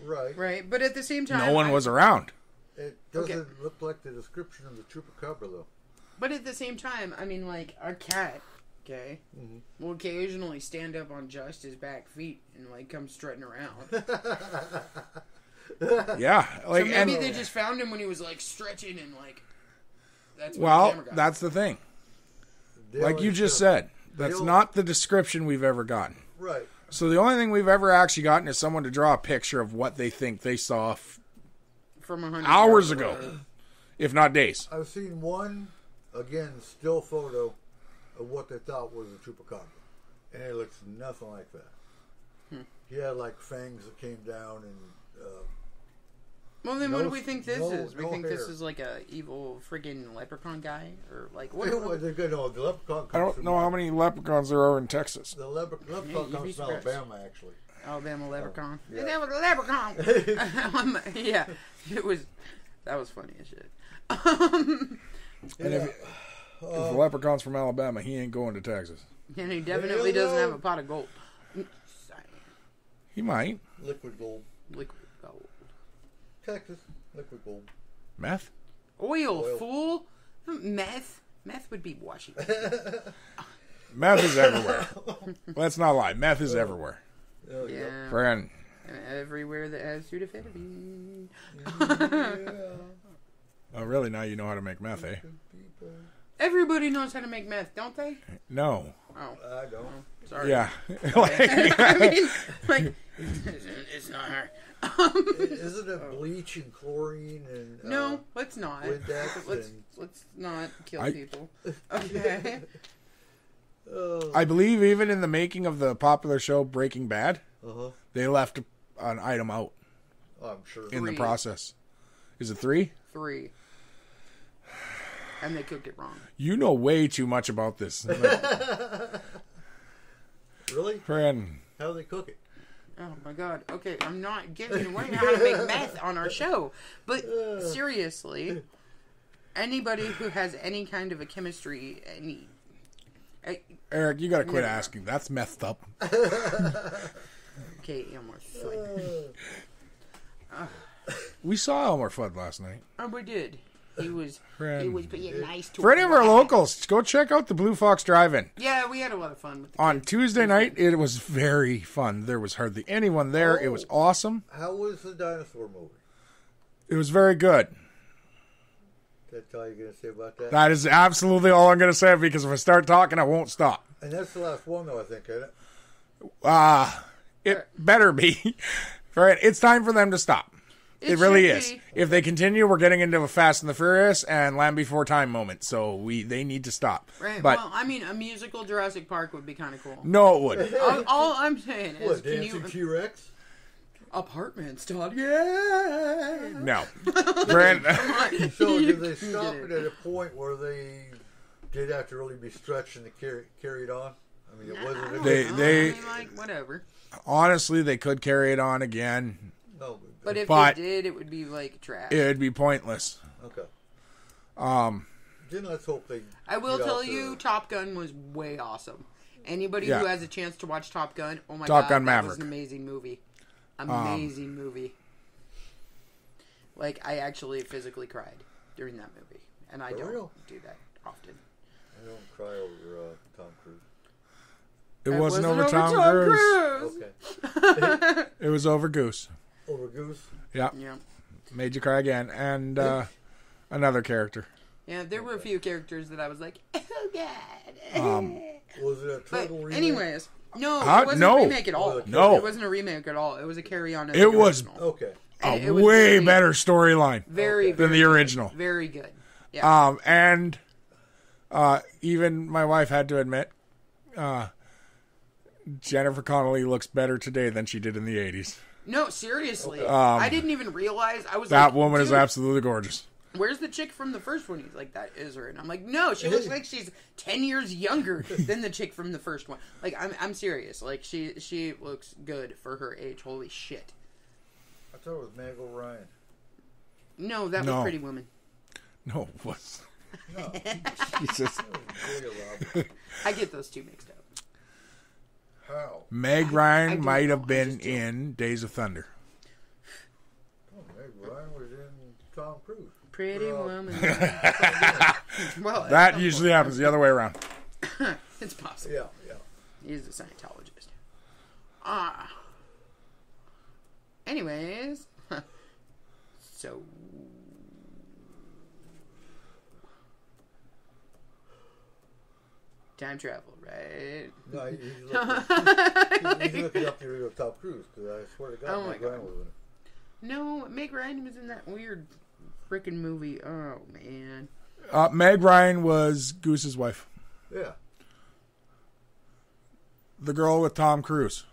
Right. Right, but at the same time, No one was around. It doesn't look like the description of the Chupacabra, though. But at the same time, I mean, like our cat, okay, will occasionally stand up on just his back feet and like come strutting around. Yeah. Like, So maybe and, they just found him when he was like stretching and like. That's what the well, camera got. that's the thing. They Like you always just show- said, that's don't- not the description we've ever gotten. Right. So the only thing we've ever actually gotten is someone to draw a picture of what they think they saw from 100 hours yards ago, away. if not days. I've seen one, again, still photo of what they thought was a Chupacabra. And it looks nothing like that. He had like fangs that came down and... Well, then what do we think this no- is? We no think this hair. is like a evil friggin' leprechaun guy, or like what? They're good. No, the leprechaun comes I don't from, know how many leprechauns there are in Texas. The leprechaun Yeah, you'd be comes from surprised. Alabama, actually. Alabama leprechaun. yeah. That was a leprechaun. Yeah, it was. That was funny as shit. And if the leprechaun's from Alabama, he ain't going to Texas. And he definitely doesn't have a pot of gold. He might. Liquid gold. Liquid gold. Texas. Liquid gold. Meth? Oil, Oil. fool. Meth. Meth would be Washington. Meth is everywhere. Let's not lie. Meth is everywhere. Oh, yeah. Yeah. Friend. Everywhere that has Sudafed. Oh, really? Now you know how to make meth, eh? Everybody knows how to make meth, don't they? No. Oh, I don't. sorry. Yeah. I mean, like, it's not hard. Isn't it bleach and chlorine and... No, let's not. Windex Let's and- let's not kill I- people. Okay. I believe even in the making of the popular show Breaking Bad, Uh-huh. they left an item out I'm sure. in the 3. process. Is it 3? 3. And they cooked it wrong. You know way too much about this. Really? Friend. How do they cook it? Oh my god. Okay, I'm not giving away how to make meth on our show. But seriously, anybody who has any kind of a chemistry, Eric, you gotta quit Never. asking. That's messed up. okay, Elmer Fudd. We saw Elmer Fudd last night. Oh, we did. He was Friend. being nice to For any of our us. locals, go check out the Blue Fox Drive-In. Yeah, we had a lot of fun with the On kids. Tuesday night, it was very fun. There was hardly anyone there. It was awesome. How was the dinosaur movie? It was very good. That's all you're going to say about that? That is absolutely all I'm going to say, because if I start talking, I won't stop. And that's the last one, though, I think, isn't it? It better be. Right? It's time for them to stop. It really should is. be. If they continue, we're getting into a Fast and the Furious and Land Before Time moment. So they need to stop. Right. But Well, I mean, a musical Jurassic Park would be kind of cool. no, it wouldn't. All I'm saying is, What, can Dancing you T-Rex? apartments, Todd? Yeah. No. Brand, So did they stop it at a point where they did have to really be stretched and carried on? I mean, it wasn't... a They- good- they- I mean, like whatever. honestly, they could carry it on again. No, But if But- they did, it would be like trash. It'd be pointless. okay. Then let's hope they... I will get tell out you, there. Top Gun was way awesome. Anybody Yeah. who has a chance to watch Top Gun, oh my Top god, Gun that was Maverick. an amazing movie. Amazing movie. Like, I actually physically cried during that movie. And I For don't real? do that often. I don't cry over Tom Cruise. It wasn't over Tom Cruise. Okay. It was over Goose. Over Goose? Yeah. Yeah. Made you cry again. And Another character. Yeah, there were a few characters that I was like, oh god. Was it a But Turtle remake? anyways, no, Huh? it wasn't No. a remake at all. No. It wasn't a remake at all. It was a carry on. It was Okay. And a it was way very- better storyline very than the very original. good. Very good. Yeah. And even my wife had to admit, Jennifer Connelly looks better today than she did in the 80s. No, seriously. I didn't even realize. I was That like, woman is dude, absolutely gorgeous. where's the chick from the first one? He's like, that is her. And I'm like, no, she looks like she's 10 years younger than the chick from the first one. Like, I'm serious. Like, she looks good for her age. Holy shit. I thought it was Meg O'Ryan. No, that No. was Pretty Woman. No, what? No. Jesus. Julia Roberts. I get those two mixed up. How? Meg I Ryan don't might know, have I been just don't. in Days of Thunder. Oh, Meg Ryan was in Tom Cruise. Pretty Woman. Well, That usually happens the other way around. it's possible. Yeah, yeah. He's a Scientologist. Anyways. So. Time travel, right? No, he's looking up the real Tom Cruise because I swear to God, Oh my Meg Ryan God. was in it. No, Meg Ryan was in that weird freaking movie. Oh, man. Meg Ryan was Goose's wife. Yeah. The girl with Tom Cruise.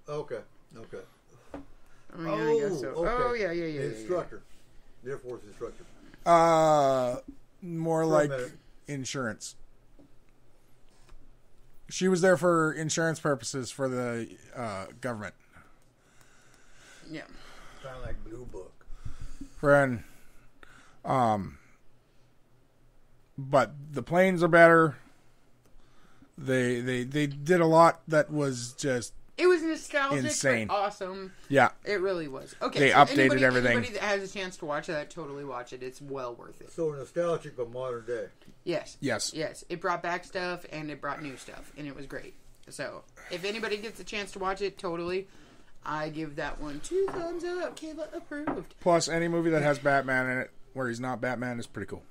Okay. Okay. Oh, yeah, I guess so. okay. Oh, yeah. The instructor. The Air Force instructor. More For a like minute. insurance. She was there for insurance purposes for the government. Yeah. Kind of like Blue Book. Friend. But the planes are better. They did a lot that was just It was nostalgic, Insane. but awesome. yeah. It really was. Okay, They so updated everything. Anybody that has a chance to watch that, totally watch it. It's well worth it. So nostalgic but modern day. Yes. Yes. Yes. It brought back stuff and it brought new stuff, and it was great. So, if anybody gets a chance to watch it, totally, I give that one 2 thumbs up. Kayla approved. Plus, any movie that has Batman in it where he's not Batman is pretty cool.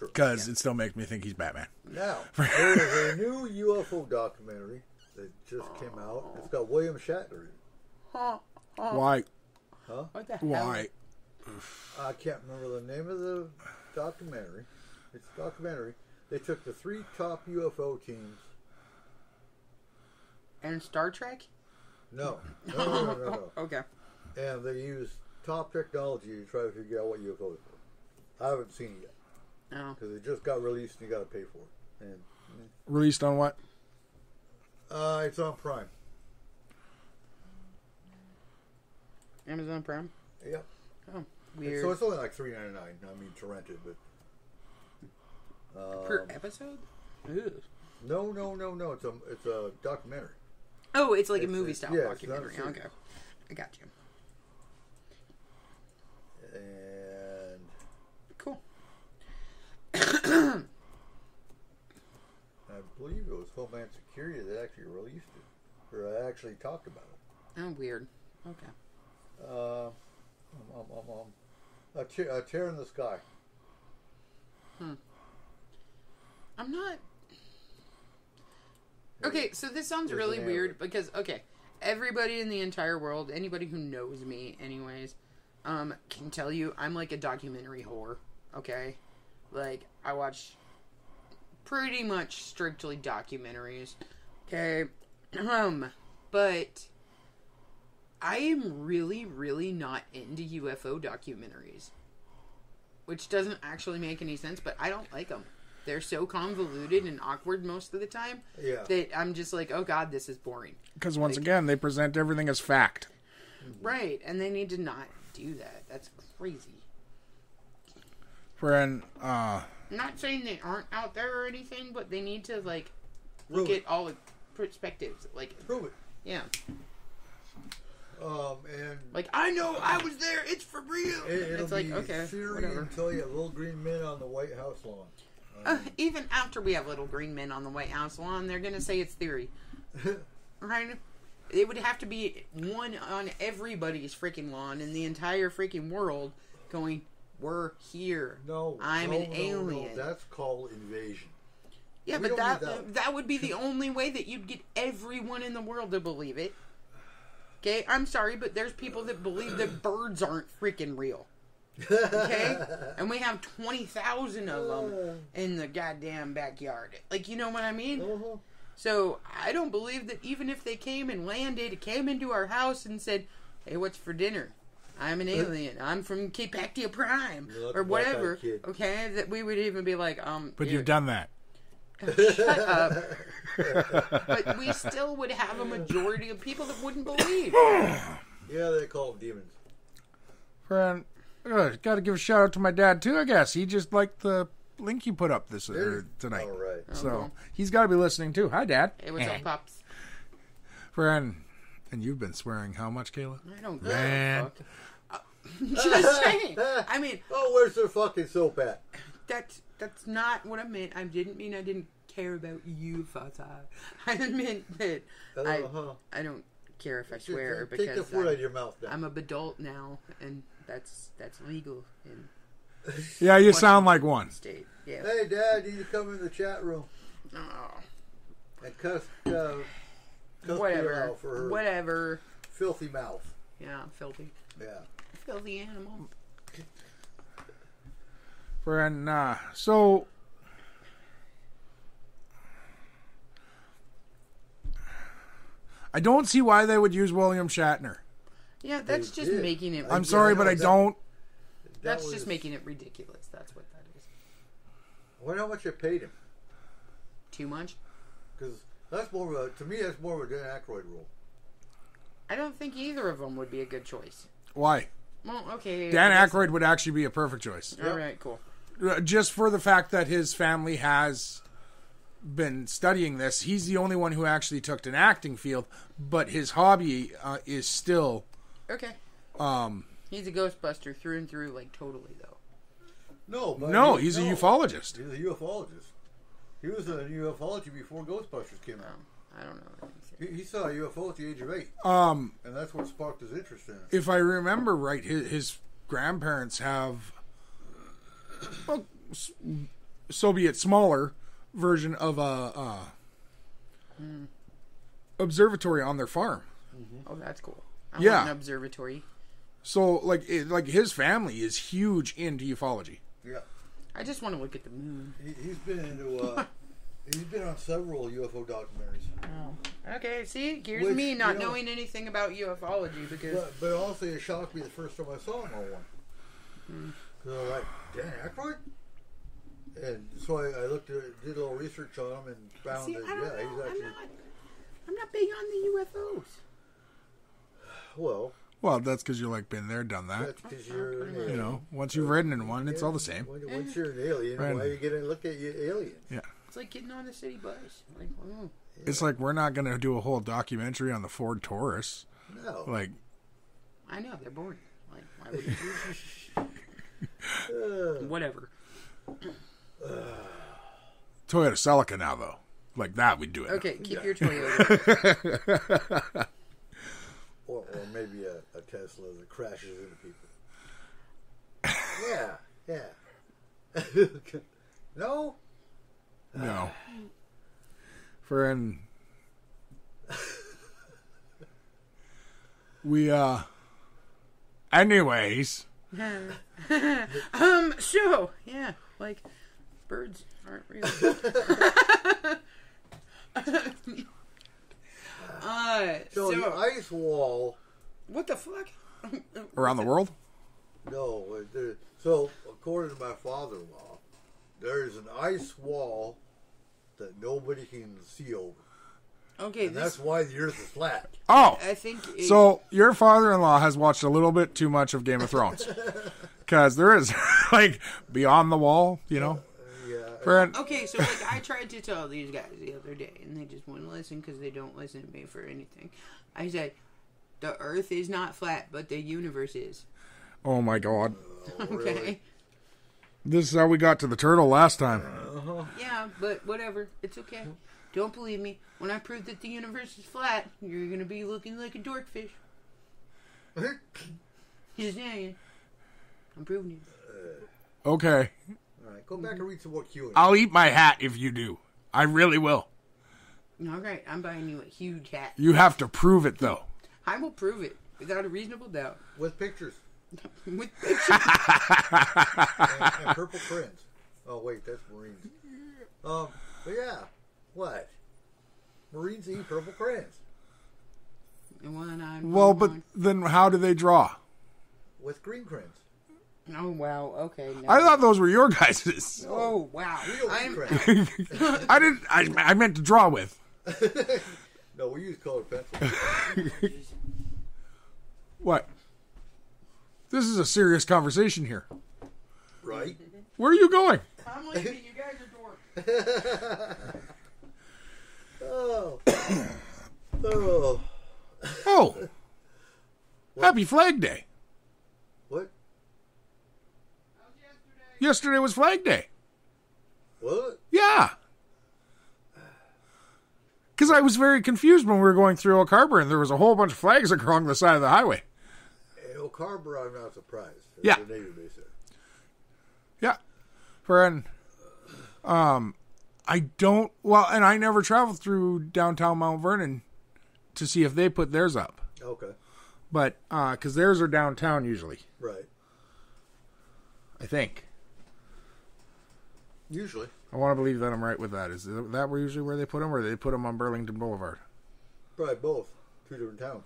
Because it still makes me think he's Batman. Now, there is a new UFO documentary that just came out. It's got William Shatner in it. Why? What the hell? Why? I can't remember the name of the documentary. It's a documentary. They took the 3 top UFO teams. And Star Trek? No. Okay. And they used top technology to try to figure out what UFOs were. I haven't seen it yet. Oh. Because it just got released and you got to pay for it. And Released on what? it's on Prime. Amazon Prime? Yep. Oh, weird. So it's only like $3.99. I mean, to rent it, but Per episode? Ew. no. It's a documentary. Oh, it's like a It's- movie style yeah, it's not a documentary. series. Okay. I got you. And Cool. I believe it was Homeland Security that actually released it, or actually talked about it. Oh, weird. Okay. A Tear in the Sky. I'm not. Okay, so this sounds There's really an weird error. because, okay, everybody in the entire world, anybody who knows me, anyways, can tell you I'm like a documentary whore. Okay, like I watch pretty much strictly documentaries. Okay, but I am really, really not into UFO documentaries, which doesn't actually make any sense. But I don't like them. They're so convoluted and awkward most of the time Yeah. that I'm just like, oh god, this is boring. Because once again, they present everything as fact. Right, and they need to not do that. That's crazy. Friend, I'm not saying they aren't out there or anything, but they need to like look Prove it. at all the perspectives. Like, Prove it. yeah, And like I know I was there. It's for real. it'll It's like be okay, Siri whatever. until you have little green men on the White House lawn. Even after we have little green men on the White House lawn, they're gonna say it's theory, right? It would have to be one on everybody's freaking lawn in the entire freaking world going, we're here. No, I'm an alien. No, that's called invasion. Yeah, We but don't that need that. that would be the only way that you'd get everyone in the world to believe it. Okay, I'm sorry, but there's people that believe that birds aren't freaking real. Okay, and we have 20,000 of them in the goddamn backyard. Like, you know what I mean? So I don't believe that even if they came and landed, came into our house and said, "Hey, what's for dinner?" I'm an alien. I'm from Capactia Prime or whatever. Okay, that we would even be like, But dude, you've done that. shut up. But we still would have a majority of people that wouldn't believe. Yeah, they call them demons. Friend, got to give a shout out to my dad too. I guess he just liked the link you put up tonight. All right. So he's got to be listening too. Hi, Dad. Hey, what's up, pops? Friend, and you've been swearing how much, Kayla? I don't give Man. a fuck. Just saying. I mean, Oh, where's their fucking soap at? that's not what I meant. I didn't mean I didn't care about you, Fata. I meant that I don't care if I swear Take the because foot out of your mouth now. I'm a adult now, and that's legal in Yeah, you sound like one. state. Yeah. Hey, Dad, you need to come in the chat room Oh, and cuss Kayla whatever. out for her Whatever. filthy mouth. Yeah, filthy. Yeah. Filthy animal. Friend, so I don't see why they would use William Shatner. Yeah, that's They just did. making it. I'm sorry, but I don't. That's was- just making it ridiculous. That's what that is. I wonder how much I paid him. Too much? Because that's more of a, to me, that's more of a Dan Aykroyd role. I don't think either of them would be a good choice. Why? Well, okay. Dan I guess- Aykroyd would actually be a perfect choice. All right, cool. Just for the fact that his family has been studying this. He's the only one who actually took an acting field, but his hobby is still... Okay. He's a Ghostbuster through and through, like, totally, though. No, but No, he's a ufologist. He's a ufologist. He was in ufology before Ghostbusters came out. I don't know anything. He saw a UFO at the age of 8. And that's what sparked his interest in it. If I remember right, his grandparents have, well, so be it, smaller version of a observatory on their farm. Oh, that's cool. I Yeah. want an observatory. So, like his family is huge into ufology. Yeah. I just want to look at the moon. He's been into, he's been on several UFO documentaries. Oh. Okay, see? Here's Which, me not you know- knowing anything about ufology because... But also, it shocked me the first time I saw him on one. Because I was like, Dan Aykroyd? And so I looked at it, did a little research on him and found See, that, I don't yeah, know. he's actually... I'm not big on the UFOs. Well, that's because you like been there, done that. That's because you're an alien. You know, once you've ridden in one, it's all the same. Once you're an alien, Right. why are you going to look at you aliens? Yeah. It's like getting on the city bus. Like, oh. It's like we're not going to do a whole documentary on the Ford Taurus. No. Like, I know, they're boring. Like, why would you... Whatever. Toyota Celica now, though. Like that, we'd do it. Okay, keep your Toyota. Or maybe a Tesla that crashes into people. Yeah. No? No. Friend. We, anyways. So, yeah, like, birds aren't real. So the ice wall, what the fuck? Around the world? no. So according to my father-in-law, there's an ice wall that nobody can see over. Okay, And that's why the earth is flat. Oh! I think... So, your father-in-law has watched a little bit too much of Game of Thrones. Because there is, like, beyond the wall, you know? Yeah. Friend. Okay, so, like, I tried to tell these guys the other day, and they just wouldn't listen because they don't listen to me for anything. I said, the earth is not flat, but the universe is. Oh, my God. Okay? This is how we got to the turtle last time. Yeah, but whatever. It's okay. Don't believe me. When I prove that the universe is flat, you're going to be looking like a dorkfish. Just saying. I'm proving it. Okay. All right, go back and read some more Q&A. I'll eat my hat if you do. I really will. All right, I'm buying you a huge hat. You have to prove it, though. I will prove it without a reasonable doubt. With pictures. With pictures. And purple prints. Oh, wait, that's Marines. But yeah. What? Marines eat purple crayons. Well, but then how do they draw? With green crayons. Oh, wow. Okay. No. I thought those were your guys's. Oh, wow. We don't use crayons. I didn't. I meant to draw with. No, we use colored pencils. What? This is a serious conversation here. Right? Where are you going? I'm leaving. You guys are dorks. Oh. Oh. Oh. Happy Flag Day. What? Yesterday was Flag Day. What? Yeah. Because I was very confused when we were going through Oak Harbor and there was a whole bunch of flags along the side of the highway. In Oak Harbor, I'm not surprised. It's Yeah. a Navy base there. Yeah. Friend. I don't, well, and I never traveled through downtown Mount Vernon to see if they put theirs up. Okay. But, because theirs are downtown usually, Right. I think. Usually. I want to believe that I'm right with that. Is that usually where they put them, or they put them on Burlington Boulevard? Probably both. Two different towns.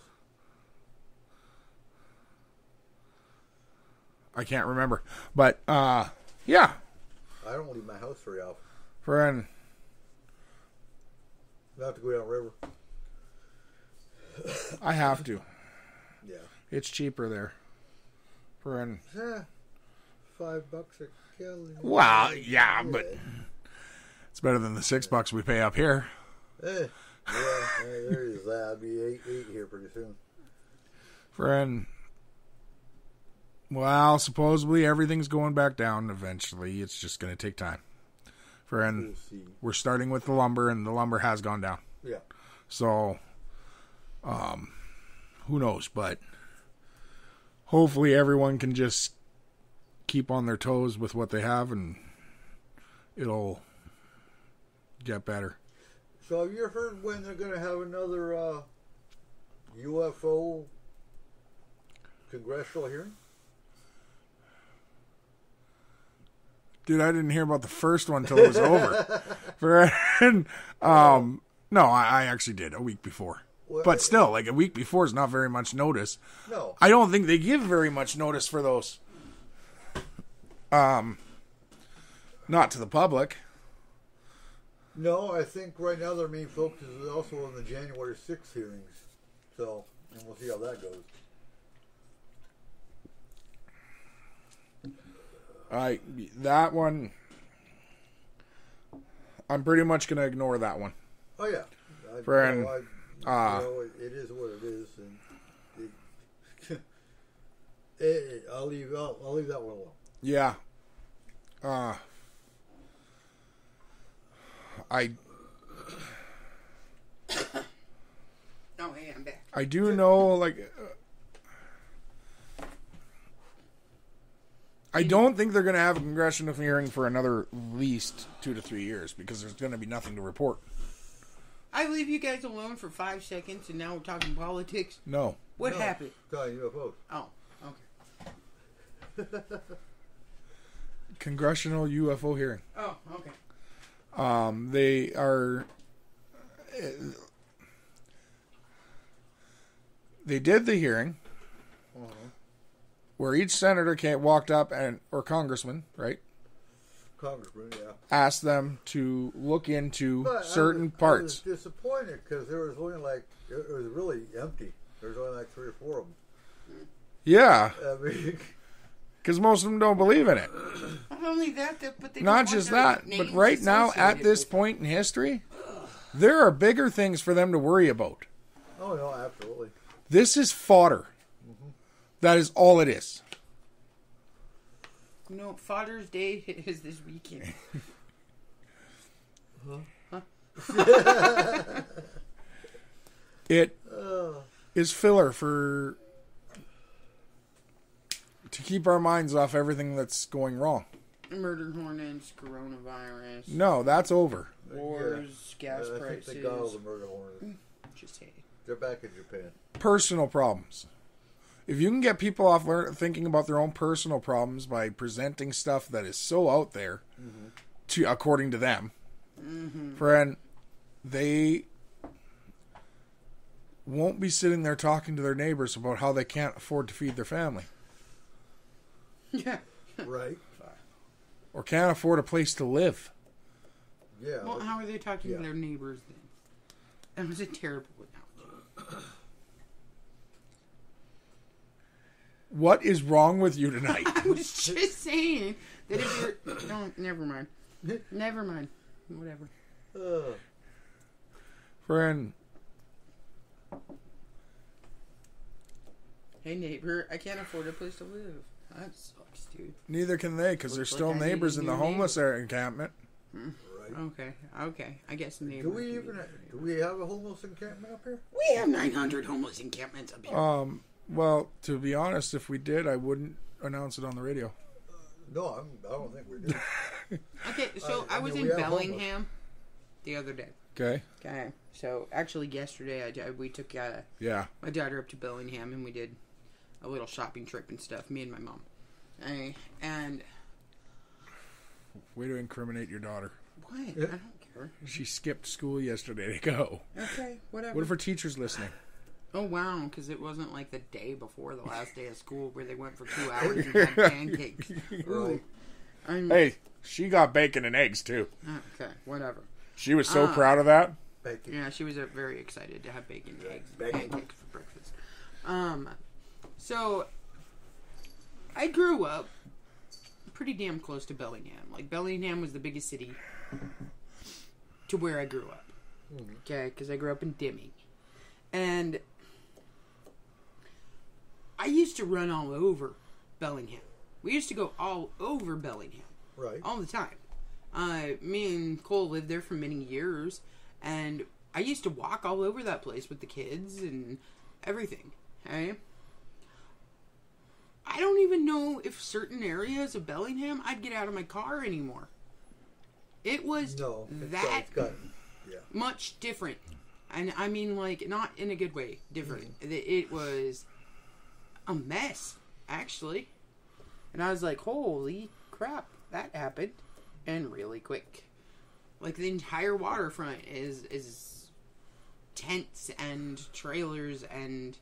I can't remember. But, yeah. I don't leave my house very often. Friend. I have to go down the river. I have to. Yeah. It's cheaper there. Friend. $5 a gallon. Well, yeah, but it's better than the $6 we pay up here. Yeah, there is that. I'll be eight here pretty soon. Friend. Well, supposedly everything's going back down eventually. It's just going to take time. Friend, We'll see. we're starting with the lumber, and the lumber has gone down. Yeah. So, who knows? But hopefully everyone can just keep on their toes with what they have, and it'll get better. So have you heard when they're going to have another UFO congressional hearing? Dude, I didn't hear about the first one till it was over. Friend, no, I actually did a week before. Well, But still, like a week before is not very much notice. No. I don't think they give very much notice for those. Not to the public. No, I think right now their main focus is also on the January 6th hearings. So, and we'll see how that goes. That one, I'm pretty much going to ignore that one. Oh, yeah. Friend, it is what it is. And I'll leave that one alone. Yeah. Oh, hey, I'm back. I do know, like, I don't think they're going to have a congressional hearing for another at least 2 to 3 years because there's going to be nothing to report. I leave you guys alone for 5 seconds, and now we're talking politics. No. What No, happened? Talking UFOs. Oh, okay. Congressional UFO hearing. Oh, okay. They are. They did the hearing where each senator walked up or congressman, right? Congressman, yeah. Asked them to look into But certain I was parts. disappointed because there was only it was really empty. There was only 3 or 4 of them. Yeah, I mean, because most of them don't believe in it. Not only that, but they Not don't just want their that, but names right now, at associated this with point in history, there are bigger things for them to worry about. oh no, absolutely. This is fodder. That is all it is. it. No, Father's Day is this weekend. It is filler for to keep our minds off everything that's going wrong. Murder hornets, coronavirus, No, that's over. wars, gas I prices. think they got all the murder hornets. Just hate it. They're back in Japan. Personal problems. If you can get people off thinking about their own personal problems by presenting stuff that is so out there, to according to them, friend, they won't be sitting there talking to their neighbors about how they can't afford to feed their family Yeah. Right? or can't afford a place to live. Yeah. Well, how are they talking Yeah. to their neighbors then? That was a terrible analogy. What is wrong with you tonight? I was just saying that if you're... No, never mind. Never mind. Whatever. Friend, Hey, neighbor, I can't afford a place to live. That sucks, dude. neither can they because there's Looks still like I need neighbors a in the new homeless area encampment. Right. Okay. I guess neighbor. Do we have a homeless encampment up here? We have 900 homeless encampments up here. Well, to be honest, if we did, I wouldn't announce it on the radio. No, I don't think we do. Okay, so I was we in have Bellingham the other day. Okay? Okay, so actually yesterday we took Yeah. my daughter up to Bellingham and we did a little shopping trip and stuff. Me and my mom. And Way to incriminate your daughter. what? I don't care. She skipped school yesterday to go. Okay, whatever. What if her teacher's listening? Oh wow, because it wasn't like the day before the last day of school where they went for 2 hours and had pancakes. Ooh. Hey, she got bacon and eggs too. Okay, whatever. She was so proud of that. Bacon. Yeah, she was very excited to have bacon and eggs, Bacon. pancakes for breakfast. So I grew up pretty damn close to Bellingham. Like Bellingham was the biggest city to where I grew up. Okay, because I grew up in Deming, and I used to run all over Bellingham. We used to go all over Bellingham. Right. All the time. Me and Cole lived there for many years, and I used to walk all over that place with the kids and everything. Okay? I don't even know if certain areas of Bellingham I'd get out of my car anymore. It was No. that It's got, yeah. much different. And I mean, like, not in a good way, different. It was a mess, actually. And I was like, holy crap, that happened. And really quick. Like, the entire waterfront is tents and trailers and,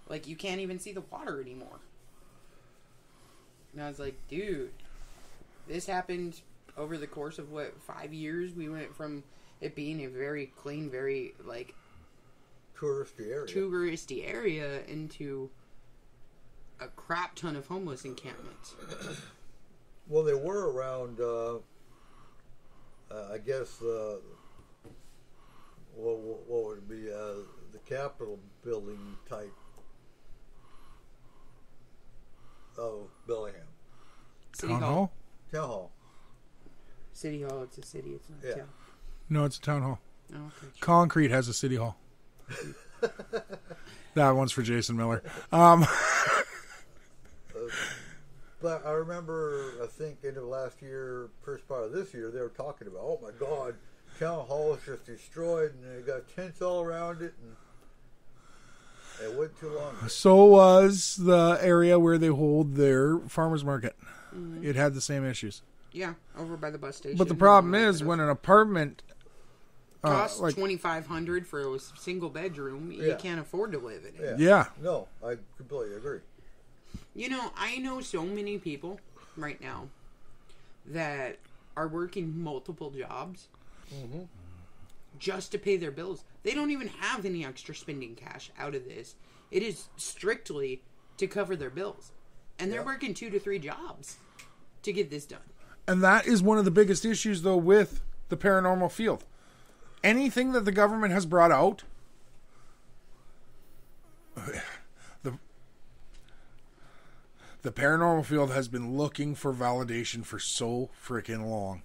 like, you can't even see the water anymore. And I was like, dude, this happened over the course of, 5 years? We went from it being a very clean, very, like, touristy area into a crap ton of homeless encampments. Well, they were around, I guess, what would it be, the Capitol building type of Bellingham. City Town Hall. hall? Town Hall. City Hall, it's a city, it's not Yeah. town. No, it's a town hall. Oh, okay. Concrete has a city hall. That one's for Jason Miller. But I remember, I think, end of last year, first part of this year, they were talking about, oh my God, Town Hall is just destroyed, and they got tents all around it, and it went too long. So was the area where they hold their farmers market. It had the same issues. Yeah, over by the bus station. But the problem is when an apartment costs like $2,500 for a single bedroom, you Yeah. can't afford to live in it. Yeah. yeah, No, I completely agree. You know, I know so many people right now that are working multiple jobs just to pay their bills. They don't even have any extra spending cash out of this. It is strictly to cover their bills. And they're working 2 to 3 jobs to get this done. and that is one of the biggest issues though with the paranormal field. Anything that the government has brought out, the paranormal field has been looking for validation for so freaking long.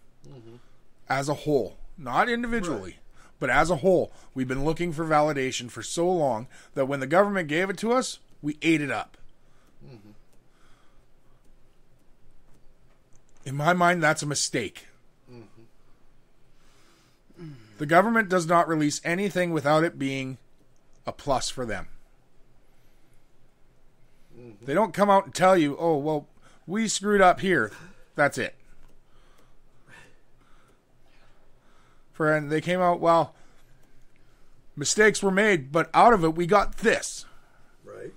As a whole, not individually, but as a whole, we've been looking for validation for so long that when the government gave it to us, we ate it up. In my mind, that's a mistake. The government does not release anything without it being a plus for them. They don't come out and tell you, oh, well, we screwed up here. That's it. Friend, they came out, well, mistakes were made, but out of it, we got this. Right.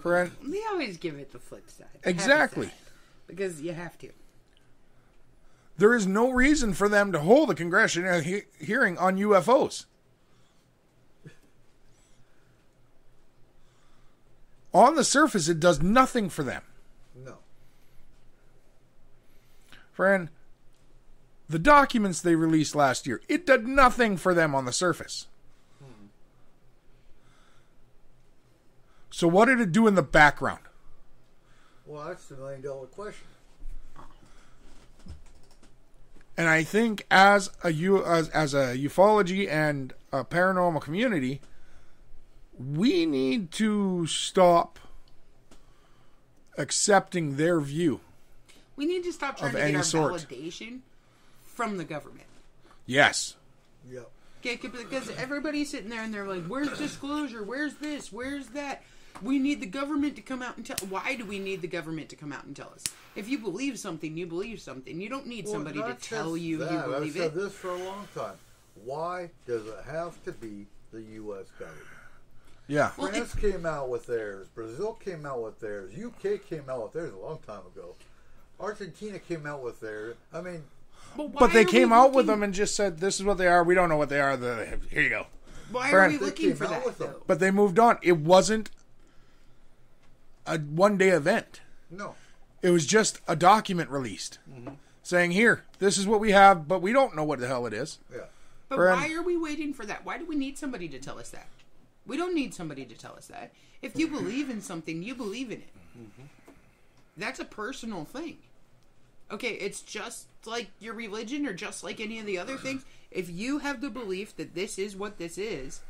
Friend, They always give it the flip side. exactly. Half a side. Because you have to. There is no reason for them to hold a congressional hearing on UFOs. On the surface, it does nothing for them. No. Friend, the documents they released last year, it did nothing for them on the surface. So what did it do in the background? Well, that's the $1 million question. And I think as a ufology and a paranormal community, we need to stop accepting their view. We need to stop trying Of to get any our sort. validation from the government. Yes. Yep. Okay, because everybody's sitting there and they're like, where's disclosure? Where's this? Where's that? We need the government to come out and tell. Why do we need the government to come out and tell us? If you believe something, you believe something. You don't need somebody to not tell just you that. you believe I've said it. this for a long time. Why does it have to be the U.S. government? Yeah. Well, France came out with theirs. Brazil came out with theirs. UK came out with theirs a long time ago. Argentina came out with theirs. I mean, But they came out with them and just said, this is what they are. We don't know what they are. Here you go. Why are Brent, we they looking came for out that, with them. though? But they moved on. It wasn't a one-day event. no. It was just a document released saying, here, this is what we have, but we don't know what the hell it is. Yeah. But Brent. why are we waiting for that? Why do we need somebody to tell us that? We don't need somebody to tell us that. If you believe in something, you believe in it. That's a personal thing. Okay, it's just like your religion or just like any of the other things. If you have the belief that this is what this is,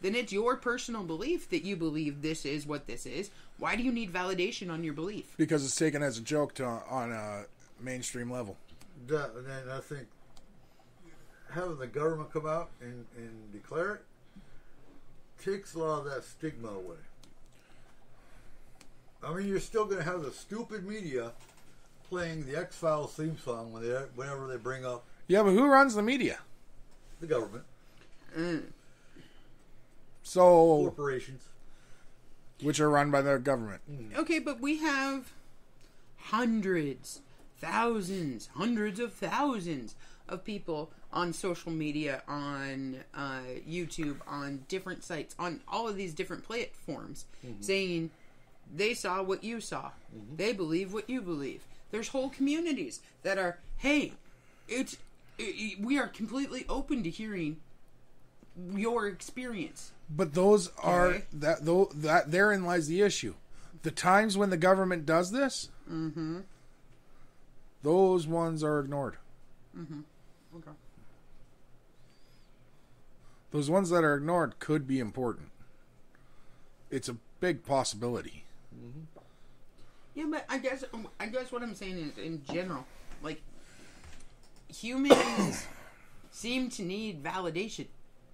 then it's your personal belief that you believe this is what this is. Why do you need validation on your belief? Because it's taken as a joke on a mainstream level. And then I think having the government come out and declare it takes a lot of that stigma away. I mean, you're still going to have the stupid media playing the X-Files theme song whenever they bring up Yeah, but who runs the media? the government, So, corporations. which are run by the government. Okay, but we have hundreds of thousands of people on social media, on YouTube, on different sites, on all of these different platforms, saying they saw what you saw. They believe what you believe. There's whole communities that are, hey, we are completely open to hearing your experience. But those are Okay. that therein lies the issue. The times when the government does this, those ones are ignored. Okay. Those ones that are ignored could be important. It's a big possibility. Yeah, but I guess what I'm saying is, in general, like, humans seem to need validation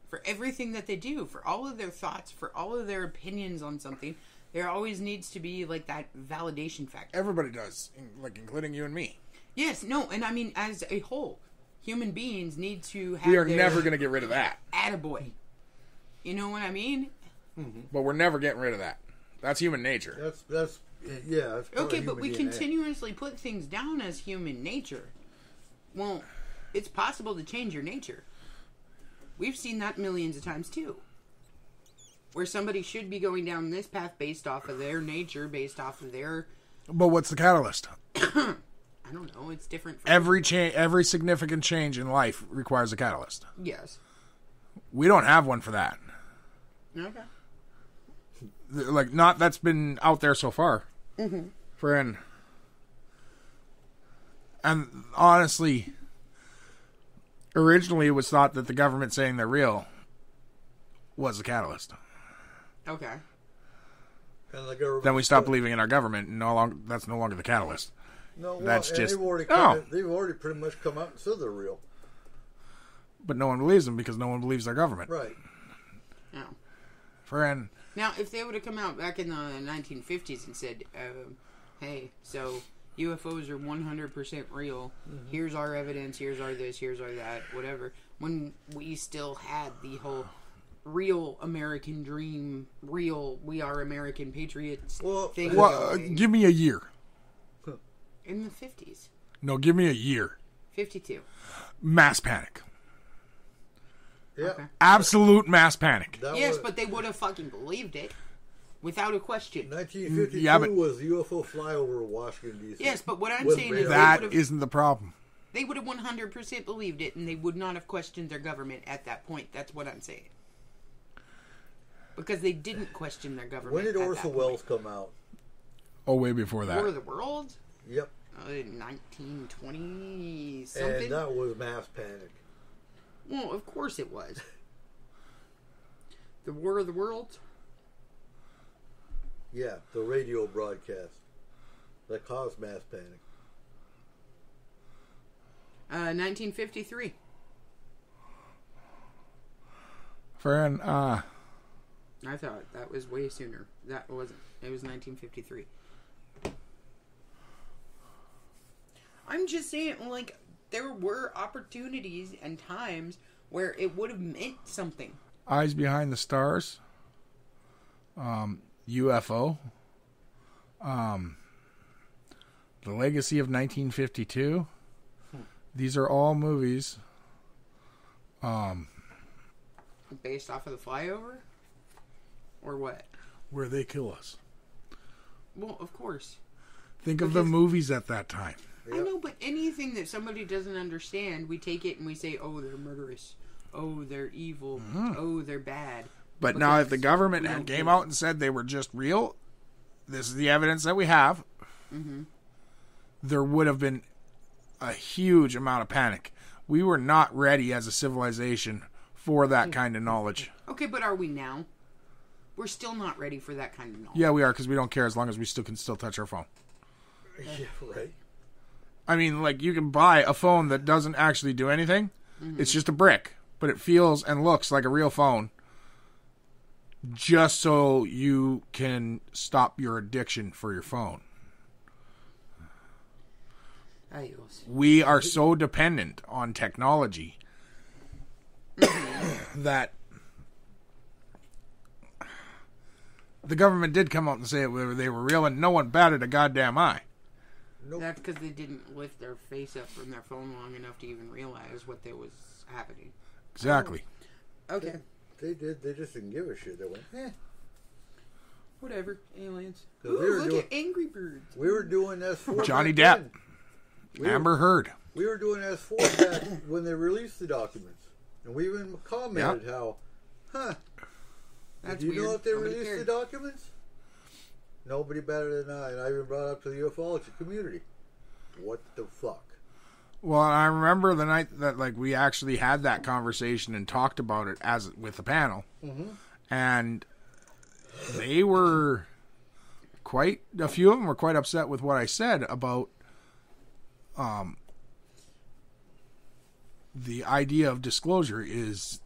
for everything that they do, for all of their thoughts, for all of their opinions on something. There always needs to be, like, that validation factor. Everybody does, like including you and me. Yes, no, and I mean, as a whole, human beings need to have We are their never going to get rid of that. attaboy. You know what I mean? But we're never getting rid of that. That's human nature. That's That's part Okay, of but we human DNA. continuously put things down as human nature. Well, it's possible to change your nature. We've seen that millions of times too. Where somebody should be going down this path based off of their nature, based off of their... But what's the catalyst? I don't know, it's different for... Every significant change in life requires a catalyst. Yes. We don't have one for that. Okay. Like, not that's been out there so far. Friend. And honestly, originally it was thought that the government saying they're real was the catalyst. Okay. And the government Then we stopped believing in our government, and that's no longer the catalyst. No, well, That's and just they've already pretty much come out and said they're real. But no one believes them because no one believes their government. Right. No. Friend, Now, if they would have come out back in the 1950s and said, hey, so UFOs are 100% real. Here's our evidence. Here's our this. Here's our that. Whatever. When we still had the whole real American dream, real we are American patriots thing going. give me a year. In the 50s. No, give me a year. 52. Mass panic. Yeah. Okay. Absolute mass panic. That Yes, was, but they would have fucking believed it. Without a question. 1952 Yeah, but- was the UFO flyover of Washington, D.C. Yes, but what I'm With saying is That isn't the problem. they would have 100% believed it, and they would not have questioned their government at that point. That's what I'm saying. Because they didn't question their government. When did at Orson that Welles point. come out? Oh, way before that. War of the World? Yep. 1920 something. And that was mass panic. Well, of course it was. The War of the World? Yeah, the radio broadcast that caused mass panic. 1953. Friend, I thought that was way sooner. That wasn't. It was 1953. I'm just saying, like, there were opportunities and times where it would have meant something. Eyes Behind the Stars. UFO. The Legacy of 1952. These are all movies. Based off of the flyover? Or what? Where they kill us. Well, of course. Think of the Because- movies at that time. I know, but anything that somebody doesn't understand, we take it and we say, oh, they're murderous. Oh, they're evil. Oh, they're bad. But now if the Because government we had don't came do out and said they were just real, this is the evidence that we have, there would have been a huge amount of panic. We were not ready as a civilization for that kind of knowledge. Okay, but are we now? We're still not ready for that kind of knowledge. Yeah, we are, because we don't care as long as we still can touch our phone. Yeah, right. I mean, like, you can buy a phone that doesn't actually do anything. It's just a brick, but it feels and looks like a real phone, just so you can stop your addiction for your phone. Adios. We are so dependent on technology that the government did come out and say they were real, and no one batted a goddamn eye. Nope. That's because they didn't lift their face up from their phone long enough to even realize what there was happening. Exactly. Okay. They did. They just didn't give a shit. They went, Whatever. Aliens. 'Cause Ooh, we were look doing- at Angry Birds. We were doing S4. Johnny back Depp. then. Amber Heard. We were doing S4 back when they released the documents. And we even commented how, That's do you weird. know if they Nobody released cared. the documents? Nobody better than I. And I even brought it up to the ufology community. What the fuck? Well, I remember the night that we actually had that conversation and talked about it with the panel, and they were a few of them were quite upset with what I said about the idea of disclosure is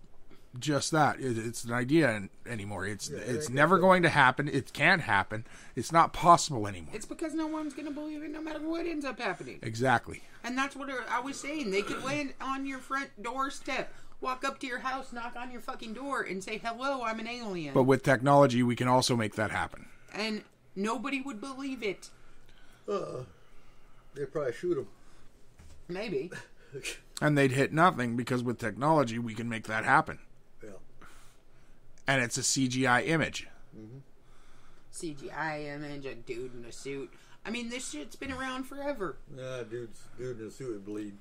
just that. It's an idea anymore. It's never going to happen. It can't happen. It's not possible anymore. It's because no one's going to believe it no matter what ends up happening. Exactly. And that's what I was saying. They could land on your front doorstep, walk up to your house, knock on your fucking door, and say, hello, I'm an alien. But with technology, we can also make that happen. And nobody would believe it. They probably shoot him. Maybe. And they'd hit nothing because with technology, we can make that happen. Yeah. And it's a CGI image. CGI image, a dude in a suit. I mean, this shit's been around forever. Nah, dude in a suit would bleed.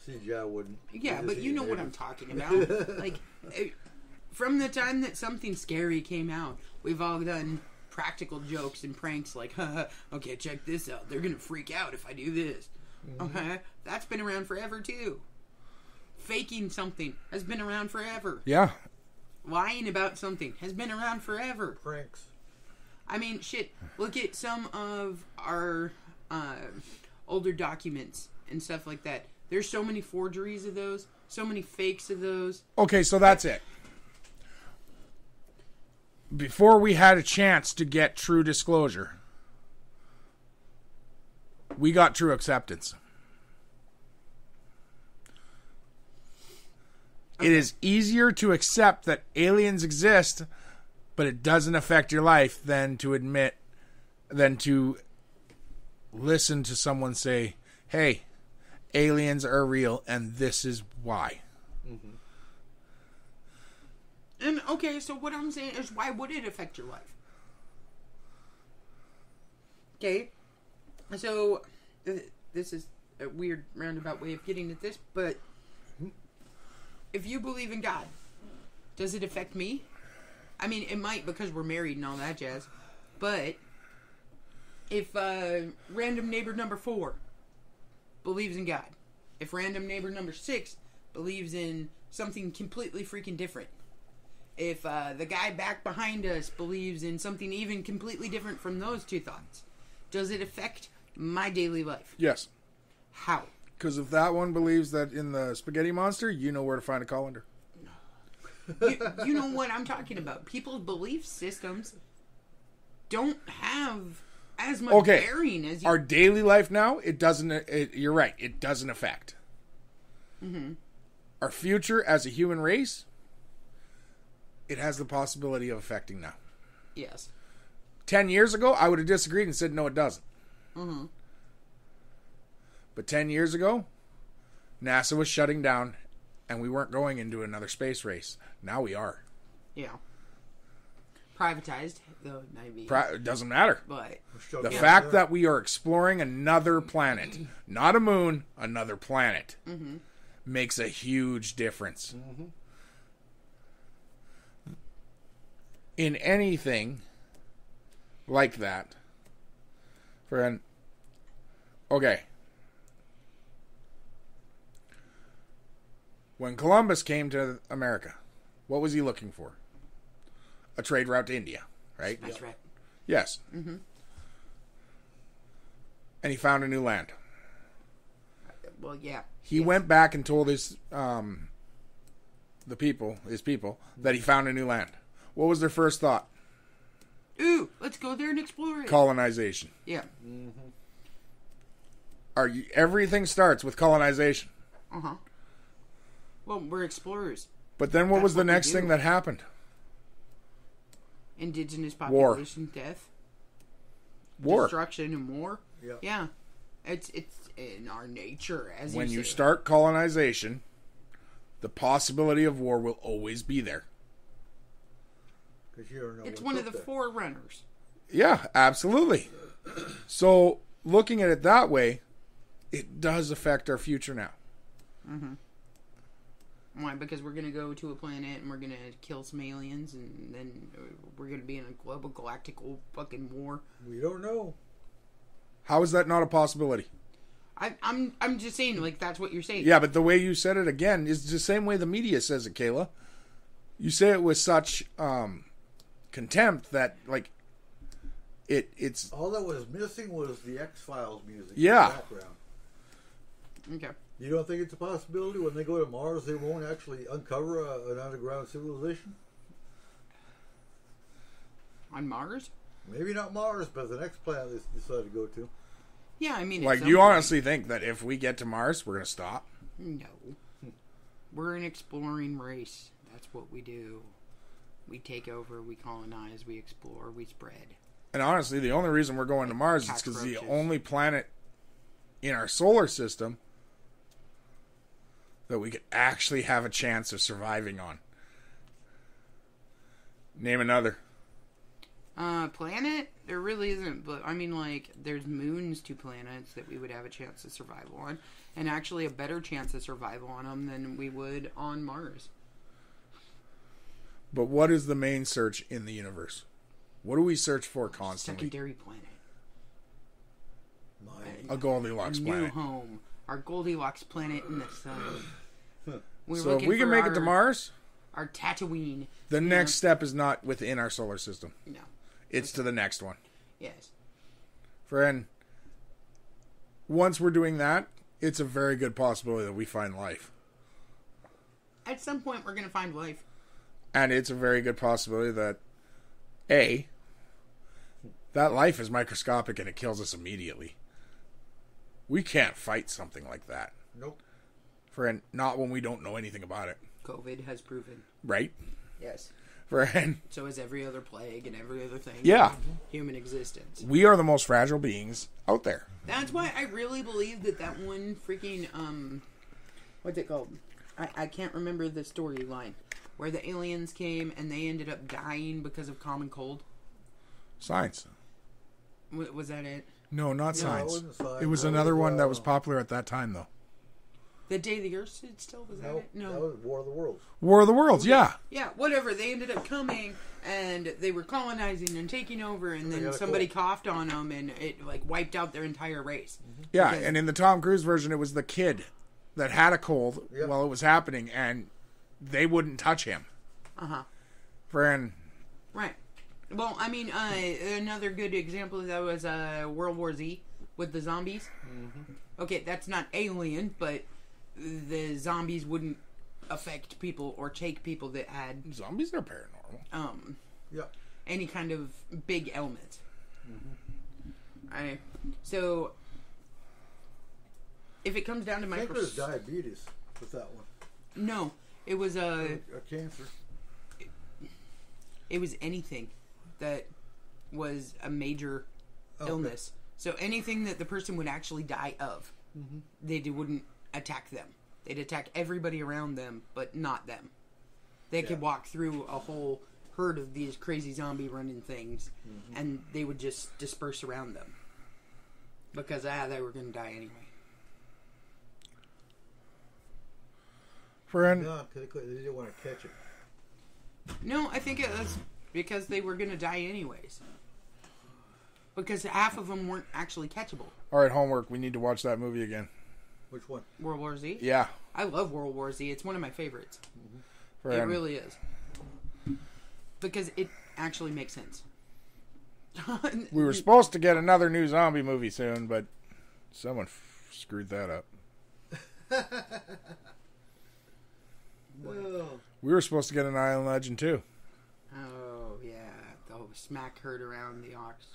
CGI wouldn't. Yeah, Just but you know eat what it. I'm talking about. Like, from the time that something scary came out, we've all done practical jokes and pranks like, haha, okay, check this out. They're going to freak out if I do this. Okay? That's been around forever, too. Faking something has been around forever. Yeah. Lying about something has been around forever. Pranks. I mean, shit, look at some of our older documents and stuff like that. There's so many forgeries of those, so many fakes of those. Okay, so that's it. Before we had a chance to get true disclosure, we got true acceptance. Okay. It is easier to accept that aliens exist, but it doesn't affect your life than to listen to someone say, hey, aliens are real and this is why. Mm-hmm. And okay, so what I'm saying is, why would it affect your life? Okay, so this is a weird roundabout way of getting at this, but if you believe in God, does it affect me? I mean, it might because we're married and all that jazz, but if random neighbor number 4 believes in God, if random neighbor number 6 believes in something completely freaking different, if the guy back behind us believes in something even completely different from those two thoughts, does it affect my daily life? Yes. How? Because if that one believes that in the spaghetti monster, you know where to find a colander. You know what I'm talking about. People's belief systems don't have as much bearing as you... Our daily life now, it doesn't... you're right. It doesn't affect. Mm-hmm. Our future as a human race, it has the possibility of affecting now. Yes. 10 years ago, I would have disagreed and said, no, it doesn't. Mm-hmm. But 10 years ago, NASA was shutting down and we weren't going into another space race. Now we are. Yeah. Privatized, though, maybe. It doesn't matter. But the fact that we are exploring another planet, not a moon, another planet, mm-hmm. makes a huge difference. Mm-hmm. In anything like that, friend. Okay. When Columbus came to America, what was he looking for? A trade route to India, right? That's right. Yes. Mm-hmm. And he found a new land. Well, yeah. He went back and told his people, that he found a new land. What was their first thought? Ooh, let's go there and explore it. Colonization. Yeah. Mm-hmm. Everything starts with colonization. Uh-huh. Well, we're explorers. But then what was the next thing that happened? Indigenous population death. War. Destruction and war. Yeah. Yeah. It's in our nature, as when you you say. start colonization, the possibility of war will always be there. You don't know it's one of the forerunners. Yeah, absolutely. So, looking at it that way, it does affect our future now. Mm-hmm. Why? Because we're going to go to a planet and we're going to kill some aliens and then we're going to be in a global galactical fucking war. We don't know. How is that not a possibility? I'm just saying, like, that's what you're saying. Yeah, but the way you said it again is the same way the media says it, Kayla. You say it with such contempt that, like, it's... All that was missing was the X-Files music Yeah. in the background. Okay. You don't think it's a possibility when they go to Mars they won't actually uncover an underground civilization? On Mars? Maybe not Mars, but the next planet they decide to go to. Yeah, I mean... Like, you honestly think that if we get to Mars, we're going to stop? No. We're an exploring race. That's what we do. We take over, we colonize, we explore, we spread. And honestly, the only reason we're going to Mars is because the only planet in our solar system that we could actually have a chance of surviving on. Name another. Planet? There really isn't, but I mean, like, there's moons to planets that we would have a chance of survival on, and actually a better chance of survival on them than we would on Mars. But what is the main search in the universe? What do we search for constantly? Secondary planet. A Goldilocks a planet. New home. Our Goldilocks planet in the sun. So if we can make it to Mars, our Tatooine. the next step is not within our solar system. No. It's to the next one. Yes. Friend, once we're doing that, it's a very good possibility that we find life. At some point, we're going to find life. And it's a very good possibility that, A, that life is microscopic and it kills us immediately. We can't fight something like that. Nope. Not when we don't know anything about it. COVID has proven. Right? Yes. So is every other plague and every other thing. Yeah. In human existence. We are the most fragile beings out there. That's why I really believe that one freaking, what's it called? I can't remember the storyline. Where the aliens came and they ended up dying because of common cold. Science. Was that it? No, not it Science. wasn't Science. It was another one that was popular at that time, though. The Day the Earth Stood Still? Was that Nope. it? No. That was War of the Worlds. War of the Worlds, yeah. Yeah, whatever. They ended up coming and they were colonizing and taking over, and then got a somebody cold. coughed on them and it like wiped out their entire race. Yeah, Because- and in the Tom Cruise version, it was the kid that had a cold Yep. while it was happening, and they wouldn't touch him. Uh-huh. Friend, Right. Well, I mean, another good example of that was World War Z with the zombies. Mm-hmm. Okay, that's not alien, but the zombies wouldn't affect people or take people that had zombies are paranormal. Yep. any kind of big ailment. So if it comes down to I think there's diabetes with that one. no, it was A cancer. it was anything that was a major illness. So anything that the person would actually die of, they wouldn't attack them. They'd attack everybody around them, but not them. They could walk through a whole herd of these crazy zombie running things, and they would just disperse around them. Because they were going to die anyway. Friend, No, they didn't want to catch it. No, I think it was because they were going to die anyways. Because half of them weren't actually catchable. all right, homework. We need to watch that movie again. Which one? World War Z? Yeah. I love World War Z. It's one of my favorites. Friend. It really is. Because it actually makes sense. We were supposed to get another new zombie movie soon, but someone screwed that up. Oh. We were supposed to get an Island Legend too. Oh, yeah. The whole smack heard around the ox.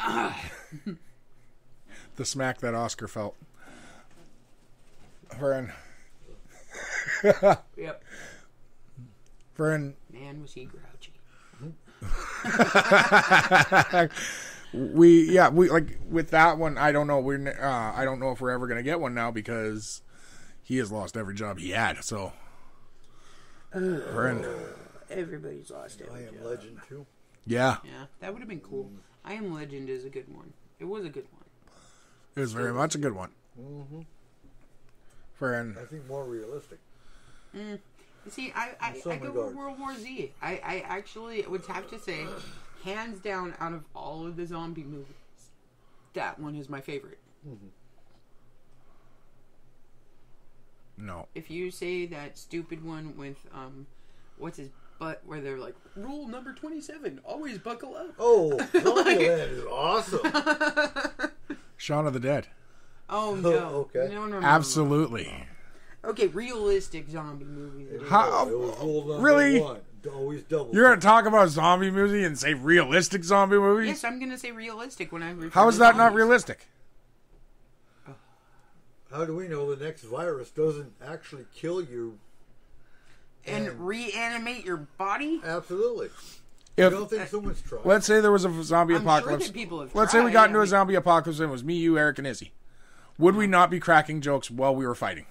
Oh. The smack that Oscar felt. Friend. Yep. Friend. Man, was he grouchy. We like with that one. I don't know. I don't know if we're ever gonna get one now because he has lost every job he had. So, friend. Everybody's lost I every Am job. Legend too. Yeah, Yeah, that would have been cool. I Am Legend is a good one. It was a good one. it was very much a good one. Friend. I think more realistic. You see, I some go with regards. World War Z. I actually would have to say, hands down, out of all of the zombie movies, that one is my favorite. No. If you say that stupid one with, what's his butt, where they're like, rule number 27, always buckle up. Oh, Zombieland is awesome. Shaun of the Dead. Oh, no. Okay. No. Absolutely. Okay, realistic zombie movies. How- It was rule number really? one. Always double. You're gonna talk about zombie movie and say realistic zombie movies? Yes, I'm going to say realistic when I refer How to is that not zombies. realistic? How do we know the next virus doesn't actually kill you? And reanimate your body? Absolutely. If I don't think someone's tried. let's say there was a zombie I'm sure apocalypse. that people have Let's say we tried. got into I a mean- zombie apocalypse and it was me, you, Eric, and Izzy. Would we not be cracking jokes while we were fighting?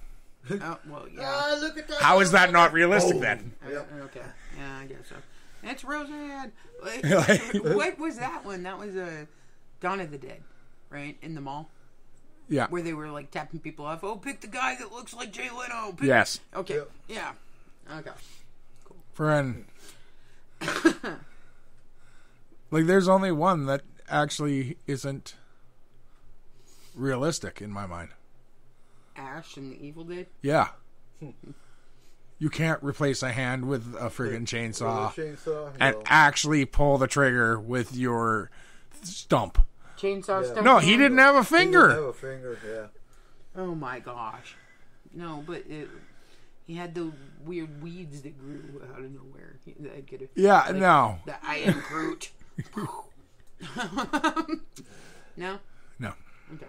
Oh, well, yeah. Look at that. How is that not realistic then? Yep. Okay. Yeah, I guess so. It's Roseanne. Like- What was that one? That was Dawn of the Dead, right? In the mall? Yeah. Where they were like tapping people off. Oh, pick the guy that looks like Jay Leno. Pick... Yes. Okay. Yep. Yeah. Okay. Friend. Like, there's only one that actually isn't realistic in my mind. Ash and the Evil Dead. Yeah. You can't replace a hand with a friggin' chainsaw Chainsaw. and no. actually pull the trigger with your stump. Chainsaw Yeah. stuff. No, he didn't have a He didn't finger. have a finger, yeah. Oh my gosh. No, but he had the weird weeds that grew out of nowhere. That could Yeah, no. The I am Groot. No? No. Okay.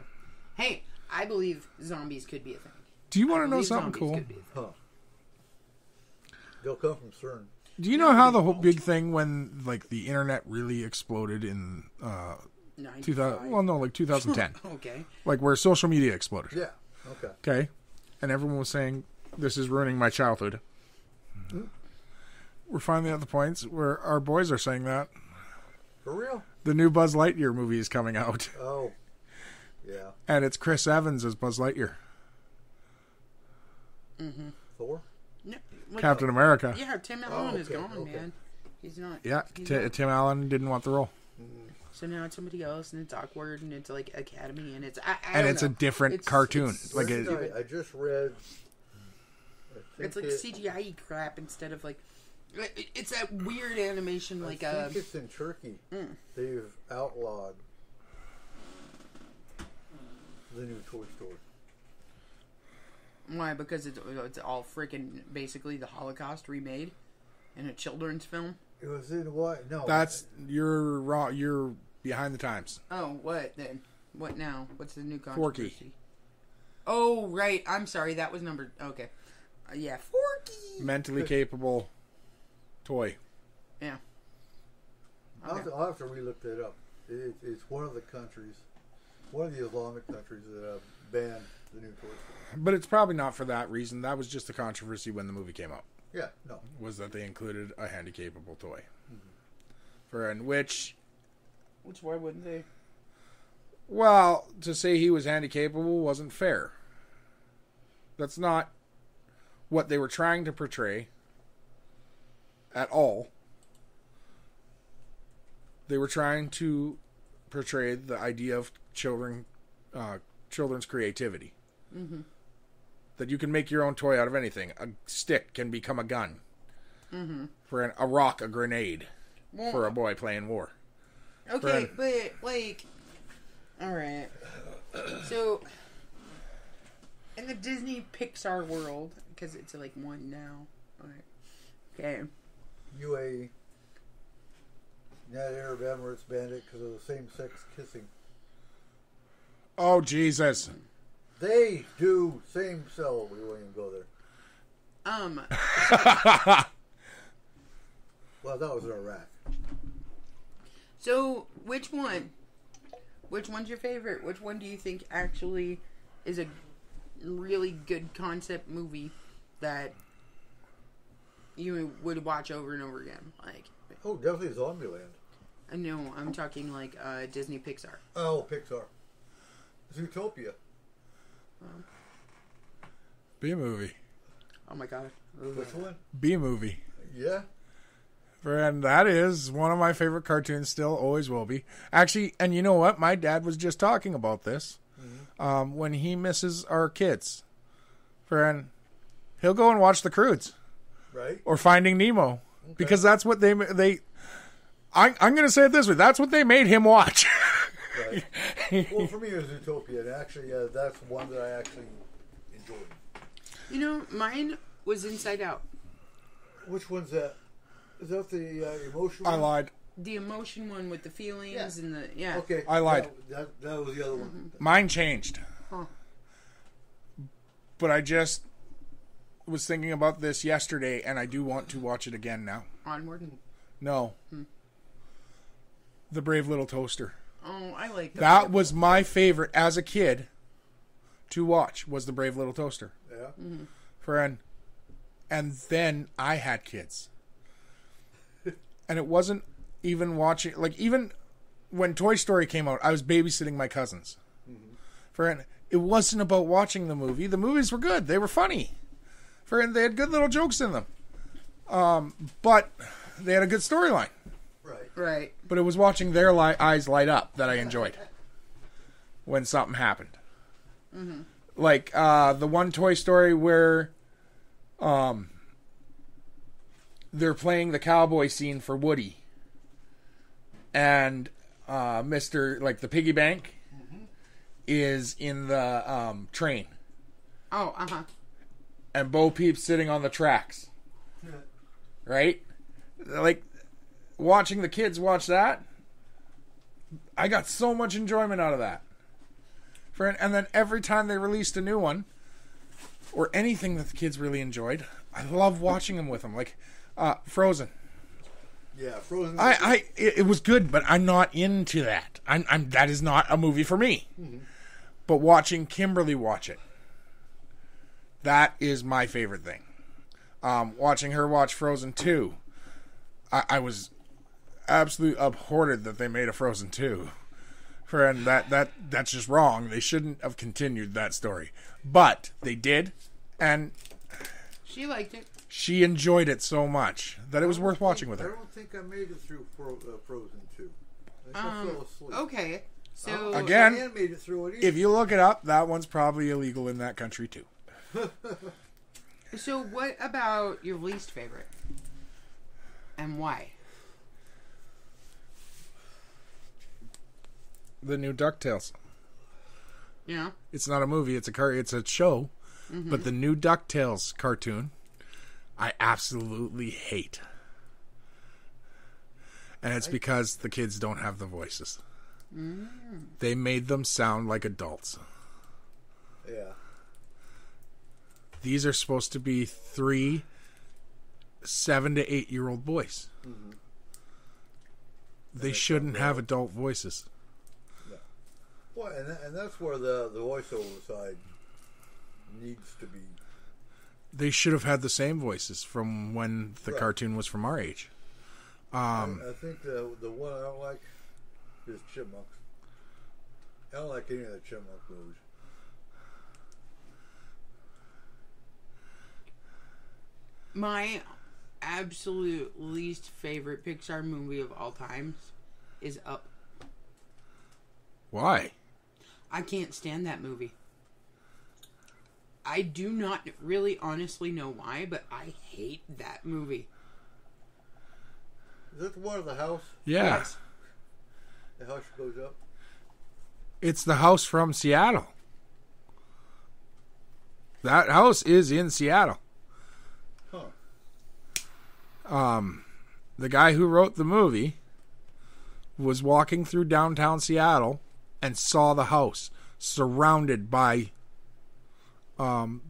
Hey, I believe zombies could be a thing. Do you want I to know believe something zombies cool? could be a thing. Huh. They'll come from CERN. Do you know how the whole big thing when like the internet really exploded in 2000? Well, no, like 2010, Okay. like where social media exploded. Yeah. Okay. Okay, and everyone was saying this is ruining my childhood. We're finally at the points where our boys are saying that For real? the new Buzz Lightyear movie is coming out, Oh. Yeah. and it's Chris Evans as Buzz Lightyear, Thor? No, like, Captain America. Yeah, Tim Allen is okay, gone, okay. man. He's not. Yeah, he's not. Tim Allen didn't want the role, So now it's somebody else, and it's awkward, and it's like Academy, and it's and it's a different It's- cartoon. it's- Like Where's it, I just read. I It's think like CGI crap instead of like. It's that weird animation, like I think it's in Turkey. They've outlawed the new Toy Story. why? Because it's all freaking basically the Holocaust remade in a children's film. It was in what? No. that's you're wrong. You're behind the times. Oh, what then? What now? What's the new Forky. controversy? Oh, right. I'm sorry. That was number. Okay. Yeah, Forky. Mentally capable toy. Yeah. I'll have to relook that up. It's one of the countries, one of the Islamic countries that have banned the new Toy Story. But it's probably not for that reason. That was just a controversy when the movie came out. Yeah, no. Was that they included a handy-capable toy. For in which, Why wouldn't they? well, to say he was handy-capable wasn't fair. That's not what they were trying to portray at all. They were trying to portray the idea of children's creativity. Mm-hmm. That you can make your own toy out of anything. A stick can become a gun. Mm-hmm. For a rock, a grenade. Well, For a boy playing war. Okay, but like, all right. So, in the Disney Pixar world, because it's like one now. All right. Okay. UAE, United Arab Emirates banned it because of the same-sex kissing. Oh, Jesus. They do same cell. We won't even go there. Well, that was in Iraq. So, which one? Which one's your favorite? Which one do you think actually is a really good concept movie that you would watch over and over again? Like, Oh, definitely Zombieland. I know I'm talking like Disney Pixar. Oh, Pixar. Zootopia. B movie. Oh my god. Which one? B movie. Yeah. And that is one of my favorite cartoons still, always will be. Actually, and you know what? My dad was just talking about this. When he misses our kids. Friend, he'll go and watch The Croods. Right? Or Finding Nemo. Because that's what they I'm going to say it this way. That's what they made him watch. Right. Well, for me, it was Zootopia. And actually, that's one that I actually enjoyed. You know, mine was Inside Out. Which one's that? Is that the emotional I one? lied. The emotion one with the feelings Yeah. and the Okay. I lied. That was the other one. Mine changed. Huh. But I just was thinking about this yesterday, and I do want to watch it again now. Onward. No. The Brave Little Toaster. Oh, I like That was my favorite as a kid to watch, was The Brave Little Toaster. Yeah. Friend. And then I had kids. And it wasn't even watching, like, even when Toy Story came out, I was babysitting my cousins. Friend, it wasn't about watching the movie. The movies were good. They were funny. Friend, they had good little jokes in them. But they had a good storyline. Right. Right. But it was watching their eyes light up that I enjoyed when something happened. Like the one Toy Story where they're playing the cowboy scene for Woody. And Mr. like the piggy bank is in the train. Oh, uh-huh. And Bo Peep's sitting on the tracks. Right? Like, watching the kids watch that, I got so much enjoyment out of that. And then every time they released a new one, or anything that the kids really enjoyed, I love watching them with them. Like, Frozen. Yeah, Frozen. It was good, but I'm not into that. That is not a movie for me. Mm-hmm. But watching Kimberly watch it, that is my favorite thing. Watching her watch Frozen 2, I was absolutely abhorred that they made a Frozen 2. And that's just wrong. They shouldn't have continued that story. But they did, and she liked it. She enjoyed it so much that it was worth watching with her. I don't think I made it through Frozen 2. I fell asleep. Okay. So again, Diane made it through it either. If you look it up, that one's probably illegal in that country too. So what about your least favorite? And why? The new DuckTales. Yeah. It's not a movie, it's a show. Mm-hmm. But the new DuckTales cartoon, I absolutely hate. And it's because the kids don't have the voices. Mm. They made them sound like adults. Yeah. These are supposed to be 3 7 to 8 year old boys. Mm-hmm. They shouldn't have adult voices. No. Well, and that's where the voiceover side needs to be. They should have had the same voices from when the cartoon was from our age. I think the one I don't like is Chipmunks. I don't like any of the Chipmunk movies. My absolute least favorite Pixar movie of all times is Up. Why? I can't stand that movie. I do not really honestly know why, but I hate that movie. Is that the one of the house? Yeah. Yes. The house goes up? It's the house from Seattle. That house is in Seattle. Huh. The guy who wrote the movie was walking through downtown Seattle and saw the house surrounded by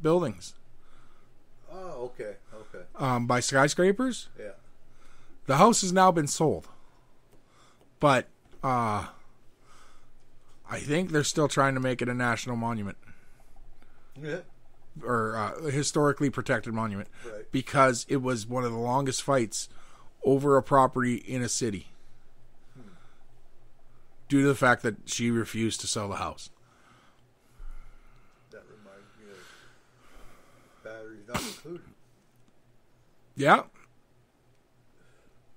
buildings. Oh, okay. By skyscrapers. Yeah. The house has now been sold. But I think they're still trying to make it a national monument. Yeah. Or a historically protected monument. Right. Because it was one of the longest fights over a property in a city. Due to the fact that she refused to sell the house. That reminds me of Batteries Not Included. Yeah.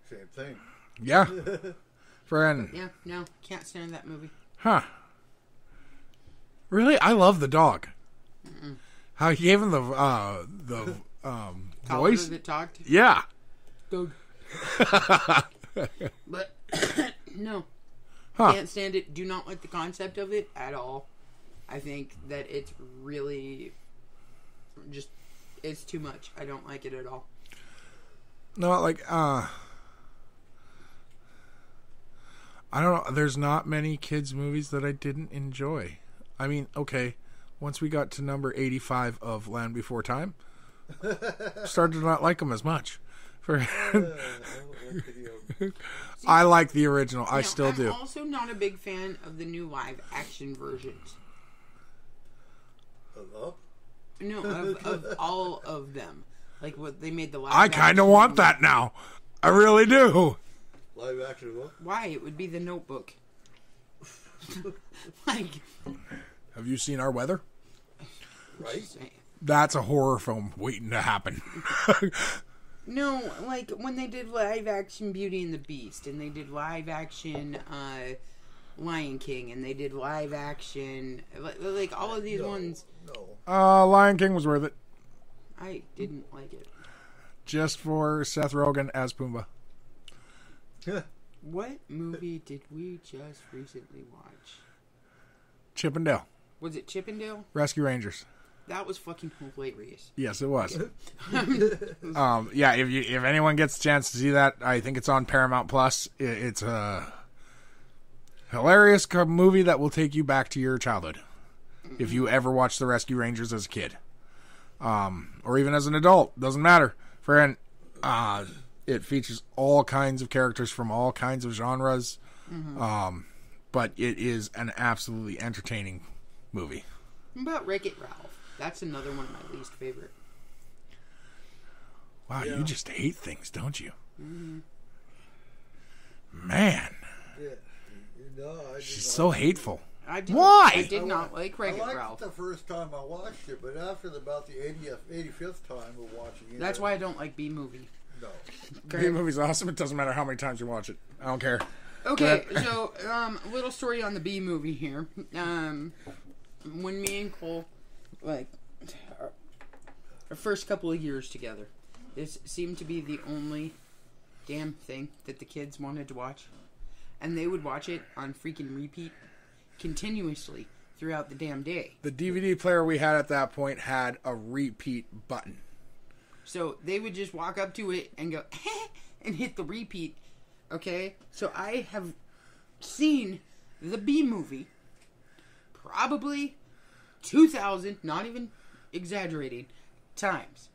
Same thing. Yeah. Friend. Yeah, no, can't stand that movie. Huh. Really? I love the dog. Mm-mm. How he gave him the voice that talked? Yeah. Dog. But no. Huh. Can't stand it. Do not like the concept of it at all. I think that it's really just it's too much. I don't like it at all. No, like I don't know. There's not many kids movies that I didn't enjoy. I mean, okay, once we got to number 85 of Land Before Time, started to not like them as much. I like the original. I still do. I'm also not a big fan of the new live action versions. Of? No, of all of them. Like what they made the live I kind of want that now. I really do. Live action what? Why? It would be The Notebook. Like, have you seen Our Weather? Right? That's a horror film waiting to happen. No, like when they did live action Beauty and the Beast, and they did live action Lion King, and they did live action like all of these ones. No. Lion King was worth it. I didn't like it. Just for Seth Rogen as Pumbaa. What movie did we just recently watch? Chip and Dale. Was it Chippendale? Rescue Rangers. That was fucking hilarious. Yes, it was. Yeah, if anyone gets a chance to see that, I think it's on Paramount Plus. It's a hilarious movie that will take you back to your childhood. If you ever watched the Rescue Rangers as a kid. Or even as an adult. Doesn't matter. Friend, it features all kinds of characters from all kinds of genres. But it is an absolutely entertaining movie. What about Wreck-It Ralph? That's another one of my least favorite. Wow, Yeah. you just hate things, don't you? Man, Yeah. No, I she's didn't so like it. hateful. I did, Why? I did not like I Wreck-It liked Ralph. it the first time I watched it, but after about the 85th time of watching it... That's why I don't like B-movie. No. The movie's awesome. It doesn't matter how many times you watch it. I don't care. Okay, so little story on the B movie here. When me and Cole, like, our first couple of years together, this seemed to be the only damn thing that the kids wanted to watch, and they would watch it on freaking repeat continuously throughout the damn day. The DVD player we had at that point had a repeat button. So they would just walk up to it and go and hit the repeat. Okay, so I have seen the B movie probably 2,000, not even exaggerating, times.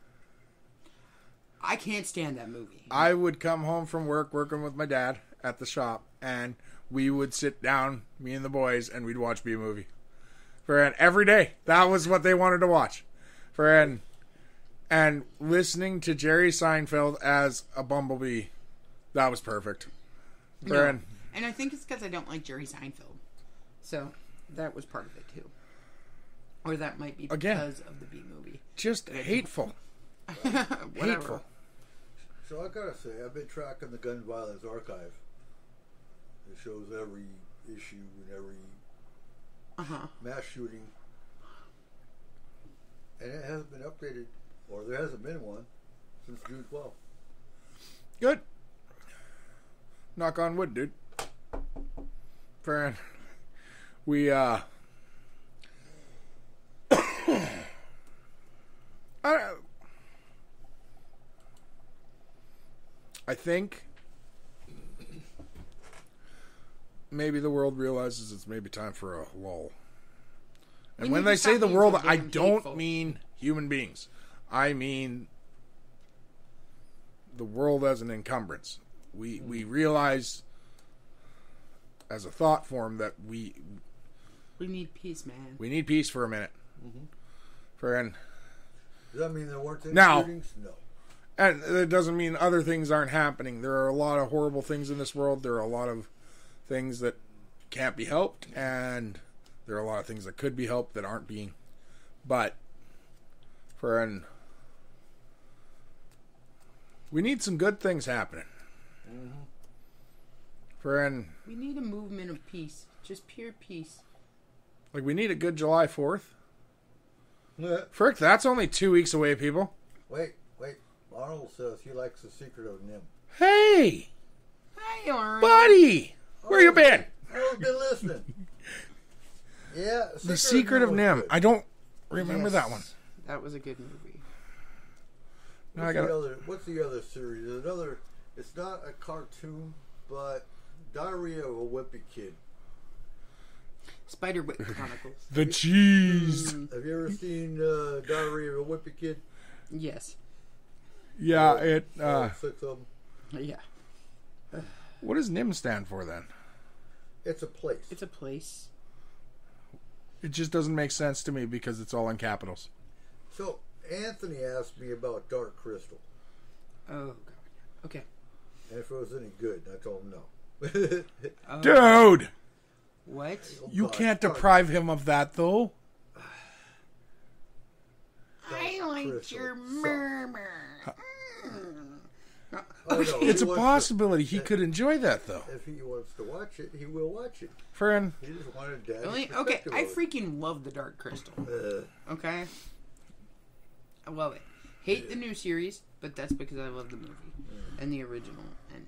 I can't stand that movie. I would come home from work working with my dad at the shop, and we would sit down, me and the boys, and we'd watch B movie. Every day. That was what they wanted to watch. And listening to Jerry Seinfeld as a bumblebee, that was perfect. No. And I think it's because I don't like Jerry Seinfeld. So that was part of it too. Or that might be because Again. of the B movie. Just hateful. Whatever. Hateful. So I gotta say, I've been tracking the Gun Violence Archive. It shows every issue and every mass shooting. And it hasn't been updated, or there hasn't been one, since June 12th. Good. Knock on wood, dude. Fran, we, I think maybe the world realizes it's maybe time for a lull. And We when need they to say stop the being world, so I damn don't hateful. mean human beings. I mean the world as an encumbrance. We realize as a thought form that we need peace, man. need peace for a minute. Friend. Does that mean there weren't any Now- shootings? No. And it doesn't mean other things aren't happening. There are a lot of horrible things in this world. There are a lot of things that can't be helped. And there are a lot of things that could be helped that aren't being. But, friend, we need some good things happening. Friend, We need a movement of peace. Just pure peace. like we need a good July 4th. Yeah. Frick, that's only 2 weeks away, people. Wait. Arnold says he likes The Secret of Nim. Hey, Hi, Orange. buddy, where you been? I've been listening. Yeah. The Secret of Nim. was I don't remember Yes. that one. That was a good movie. No, I What's, gotta- what's the other series? There's another. It's not a cartoon, but Diary of a Wimpy Kid. Spiderwick Chronicles. The cheese. Have you ever seen Diary of a Wimpy Kid? Yes. Yeah, it. All 6 of them. Yeah. What does NIM stand for then? It's a place. It's a place. It just doesn't make sense to me because it's all in capitals. So Anthony asked me about Dark Crystal, Oh, God. Okay. and if it was any good. And I told him no. Oh, Dude, What? you God, can't Dark deprive him of that though. I liked Crystal your sucks. murmur. Oh, no, he It's a wants possibility he could enjoy that though. If he wants to watch it, he will watch it. Friend, He just wanted Daddy's Okay, perspective I of it. freaking love the Dark Crystal. Okay? I love it. Hate the new series, but that's because I love the movie and the original and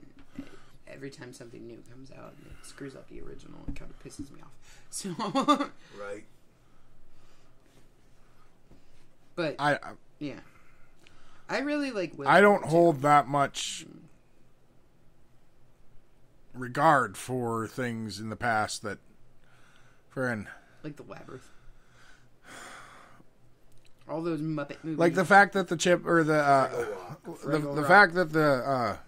every time something new comes out and it screws up the original, it kind of pisses me off. So, Right. but yeah, I really like. I don't hold that much regard for things in the past that, friend. like the Labyrinth. All those Muppet movies. Like the fact that the chip or the fact that the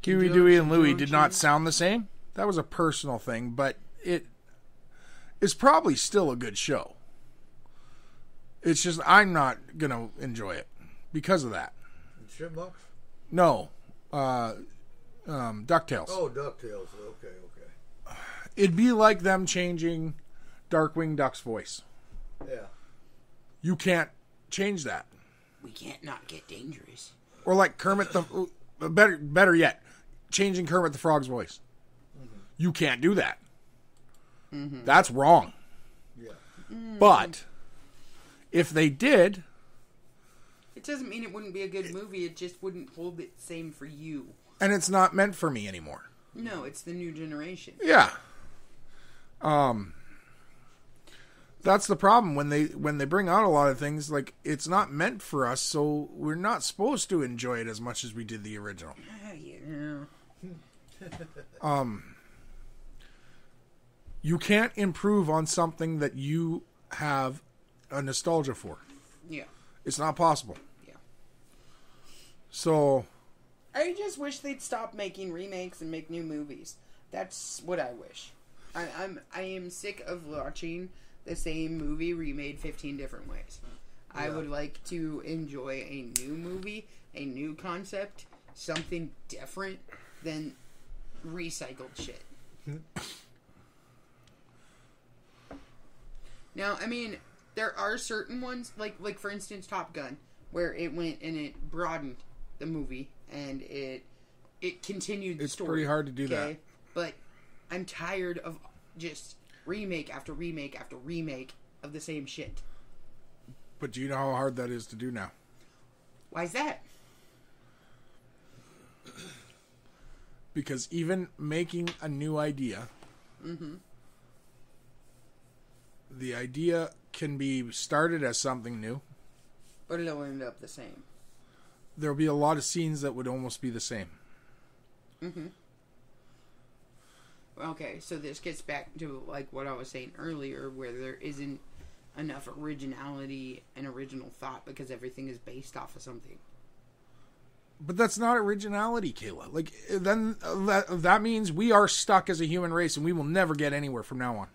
Huey, Dewey, and Louie did not sound the same. That was a personal thing, but it is probably still a good show. It's just I'm not gonna enjoy it because of that. Chipmunks? No, DuckTales. Oh, DuckTales. Okay. It'd be like them changing Darkwing Duck's voice. Yeah. You can't change that. we can't not get dangerous. Or like Kermit the better yet, changing Kermit the Frog's voice. Mm-hmm. You can't do that. Mm-hmm. That's wrong. Yeah. But if they did, It doesn't mean it wouldn't be a good movie. It just wouldn't hold it same for you. and it's not meant for me anymore. No, it's the new generation. Yeah. That's the problem when they bring out a lot of things, like it's not meant for us, so we're not supposed to enjoy it as much as we did the original. Yeah. You can't improve on something that you have a nostalgia for. Yeah. It's not possible. Yeah. So I just wish they'd stop making remakes and make new movies. That's what I wish. I am sick of watching the same movie remade 15 different ways. Yeah. I would like to enjoy a new movie, a new concept, something different than recycled shit. Now, I mean, there are certain ones, like for instance Top Gun, where it went and it broadened the movie and it continued the story. It's pretty hard to do that. But I'm tired of just remake after remake after remake of the same shit. But do you know how hard that is to do now? Why's that? Because even making a new idea, the idea can be started as something new. But it'll end up the same. There'll be a lot of scenes that would almost be the same. Mm-hmm. Okay, so this gets back to like what I was saying earlier, where there isn't enough originality and original thought because everything is based off of something. But that's not originality, Kayla. Like, then that means we are stuck as a human race and we will never get anywhere from now on.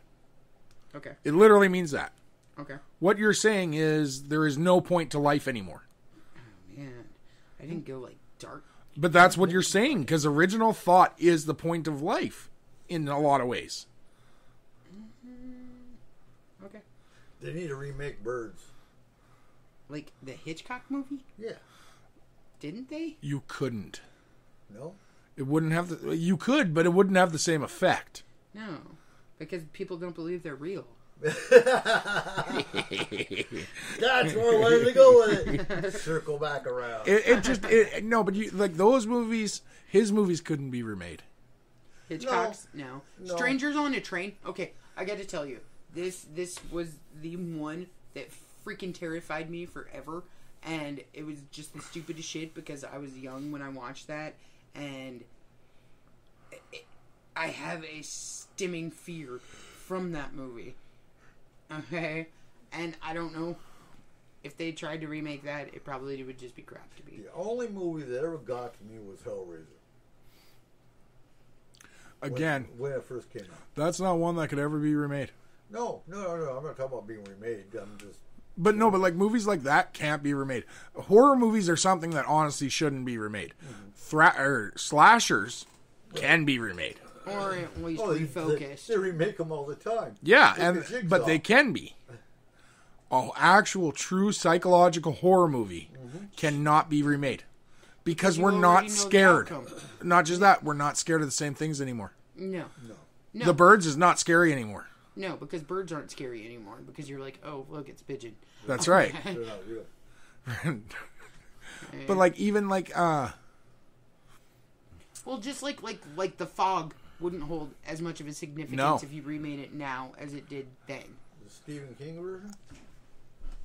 Okay. It literally means that. Okay. What you're saying is there is no point to life anymore. Oh, man. I didn't go like dark. But that's what you're saying, because original thought is the point of life in a lot of ways. Okay. They need to remake Birds. Like the Hitchcock movie? Yeah. Didn't they? You couldn't. No? It wouldn't have the... You could, but it wouldn't have the same effect. No. Because people don't believe they're real. That's where I wanted to go with it. Circle back around. No, but you like those movies. His movies couldn't be remade. Hitchcock's? No. Strangers on a Train? Okay, I gotta tell you. This was the one that freaking terrified me forever. And it was just the stupidest shit because I was young when I watched that. And I have a stimming fear from that movie. Okay? And I don't know if they tried to remake that, it probably would just be crap to me. The only movie that ever got to me was Hellraiser. Again, when it first came out. That's not one that could ever be remade. No. I'm not talking about being remade. I'm just... But like movies like that can't be remade. Horror movies are something that honestly shouldn't be remade. Slashers can be remade. Or at least refocused. They remake them all the time. Yeah, but they can be. An actual true psychological horror movie cannot be remade. Because we're not scared. Not just that, we're not scared of the same things anymore. No. The Birds is not scary anymore. No, because birds aren't scary anymore. Because you're like, oh, look, it's a pigeon. That's right. They're not real. But like even like Well, just like The Fog wouldn't hold as much of a significance if you remade it now as it did then. The Stephen King version?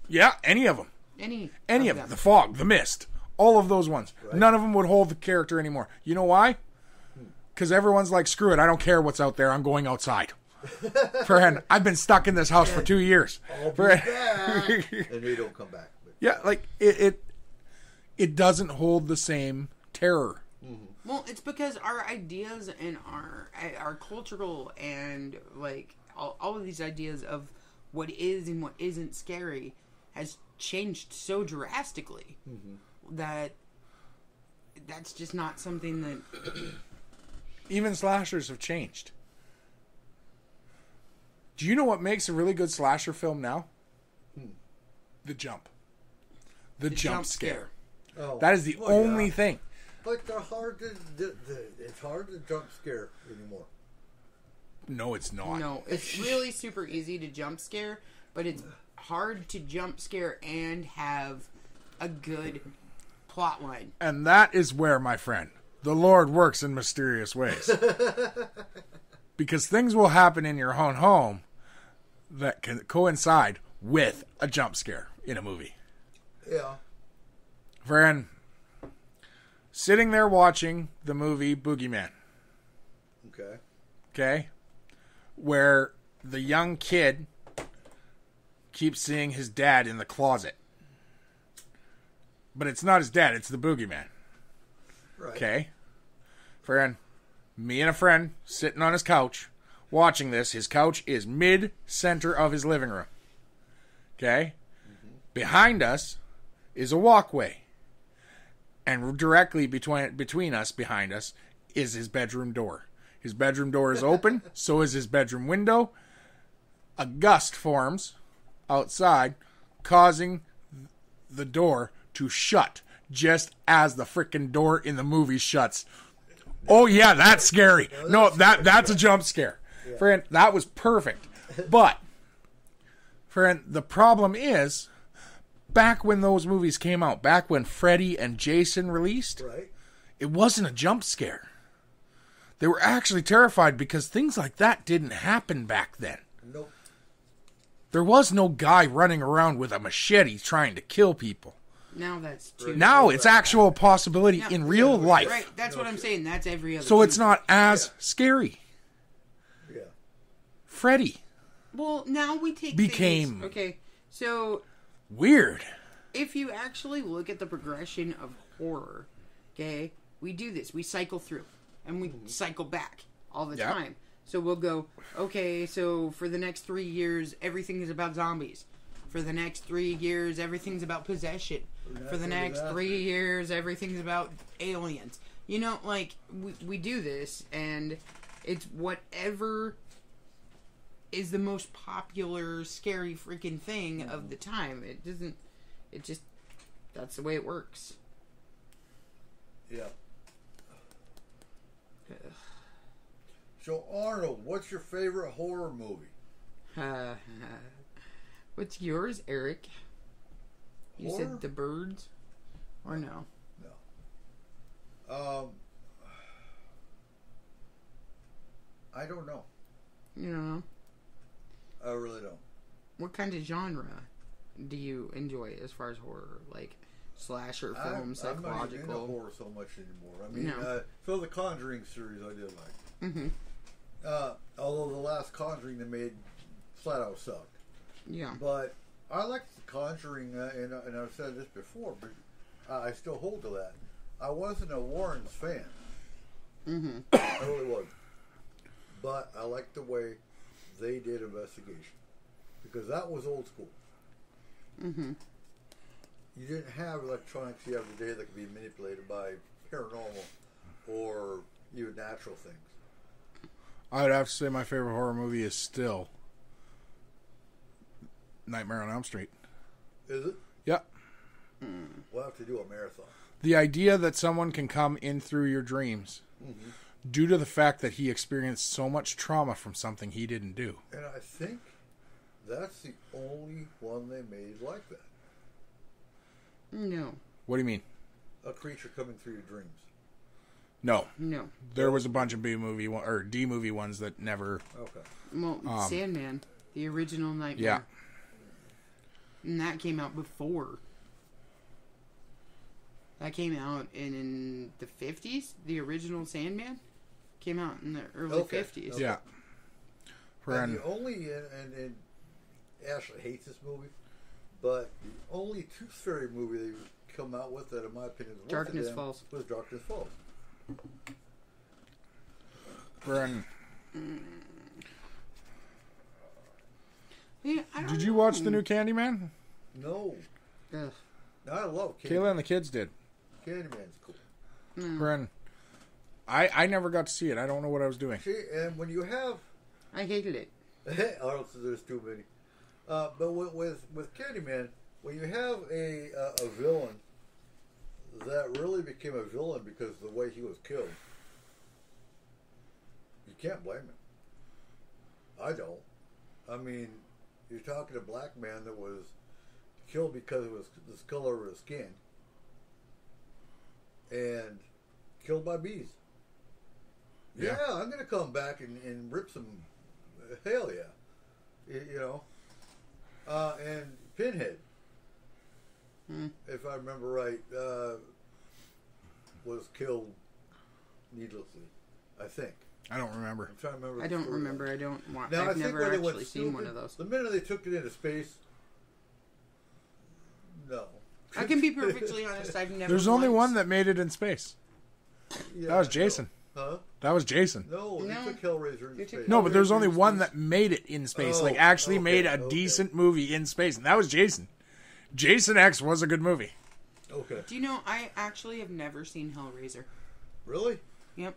Yeah, any of them. Any of them. The Fog, The Mist, all of those ones. Right. None of them would hold the character anymore. You know why? Because everyone's like, screw it, I don't care what's out there, I'm going outside. Friend, I've been stuck in this house for 2 years. I'll be back. And they don't come back. But. Yeah, like, it doesn't hold the same terror. Mm-hmm. Well, it's because our ideas and our cultural and, like, all of these ideas of what is and what isn't scary has changed so drastically that's just not something that... Even slashers have changed. Do you know what makes a really good slasher film now? The jump. The jump scare. Oh. That is the only thing. But they're hard to... it's hard to jump scare anymore. No, it's not. No, it's really super easy to jump scare, but it's hard to jump scare and have a good plot line. And that is where, my friend, the Lord works in mysterious ways. Because things will happen in your own home that can coincide with a jump scare in a movie. Yeah. Friend, sitting there watching the movie Boogeyman. Okay. Okay? Where the young kid keeps seeing his dad in the closet. But it's not his dad, it's the Boogeyman. Right. Okay? Friend, me and a friend sitting on his couch watching this. His couch is mid-center of his living room. Okay? Behind us is a walkway. And directly between us, behind us, is his bedroom door. His bedroom door is open, so is his bedroom window. A gust forms outside, causing the door to shut just as the frickin' door in the movie shuts. Oh yeah, that's scary. No, that's a jump scare. Yeah. Friend, that was perfect. But, friend, the problem is, back when those movies came out, back when Freddy and Jason released, it wasn't a jump scare. They were actually terrified because things like that didn't happen back then. Nope. There was no guy running around with a machete trying to kill people. Now that's too... Now it's actual possibility in real life. Right, that's what I'm saying. That's every other... So it's not as scary. Yeah. Freddy. Well, now we take became... things... Okay, so... Weird. If you actually look at the progression of horror, okay, we do this. We cycle through. And we cycle back all the time. So we'll go, okay, so for the next 3 years, everything is about zombies. For the next 3 years, everything's about possession. For the next 3 years, everything's about aliens. You know, like, we do this, and it's whatever is the most popular, scary freaking thing of the time. It just, that's the way it works. Yeah. So, Arnold, what's your favorite horror movie? What's yours, Eric? You Horror? said The Birds? Or no? No. I don't know. You don't know? I really don't. What kind of genre do you enjoy as far as horror? Like slasher films, psychological? I'm not even into horror so much anymore. I mean, so the Conjuring series I did like. Mm-hmm. Although the last Conjuring they made flat out sucked. Yeah. But I like the Conjuring, and I've said this before, but I still hold to that. I wasn't a Warren's fan. Mm-hmm. I really wasn't. But I liked the way they did investigation. Because that was old school. Mm-hmm. You didn't have electronics the other day that could be manipulated by paranormal or even natural things. I'd have to say my favorite horror movie is still Nightmare on Elm Street. Is it? Yep. We'll have to do a marathon. The idea that someone can come in through your dreams due to the fact that he experienced so much trauma from something he didn't do. And I think that's the only one they made like that. No. What do you mean? A creature coming through your dreams. No, No. there was a bunch of B movie or D movie ones that never. Okay. Well, Sandman, the original Nightmare. Yeah. And that came out before. That came out in the 50s. The original Sandman came out in the early Okay. 50s. Okay. Yeah. And the only and Ashley hates this movie, but the only Tooth Fairy movie they've come out with that, in my opinion, is worth Darkness it in Falls. was Darkness Falls. Friend, Yeah, I don't did you know. watch the new Candyman? No, Ugh. I love Kayla and the kids did. Candyman's cool. Friend, I never got to see it. I don't know what I was doing. See, and when you have, I hated it. oh, so there's too many. But with Candyman, when you have a villain that really became a villain because of the way he was killed, you can't blame him. I don't. I mean, you're talking a black man that was killed because of the color of his skin and killed by bees. Yeah. Yeah, I'm going to come back and rip some. Hell yeah. You know. And Pinhead, if I remember right, was killed needlessly, I think. I don't remember. I'm trying to remember. I the don't story. remember. I don't want. Now, I I've think never where they went actually seen one stupid, of those. the minute they took it into space, no. I can be perfectly honest. I've never. There's only once- one that made it in space. Yeah, That was no. Jason. Huh? That was Jason. No, they No. took Hellraiser in They space. took No, but there's only Hellraiser in one space. that made it in space. Oh, Like actually okay, made a okay. decent movie in space, and that was Jason. Jason X was a good movie. Okay. Do you know? I actually have never seen Hellraiser. Really? Yep.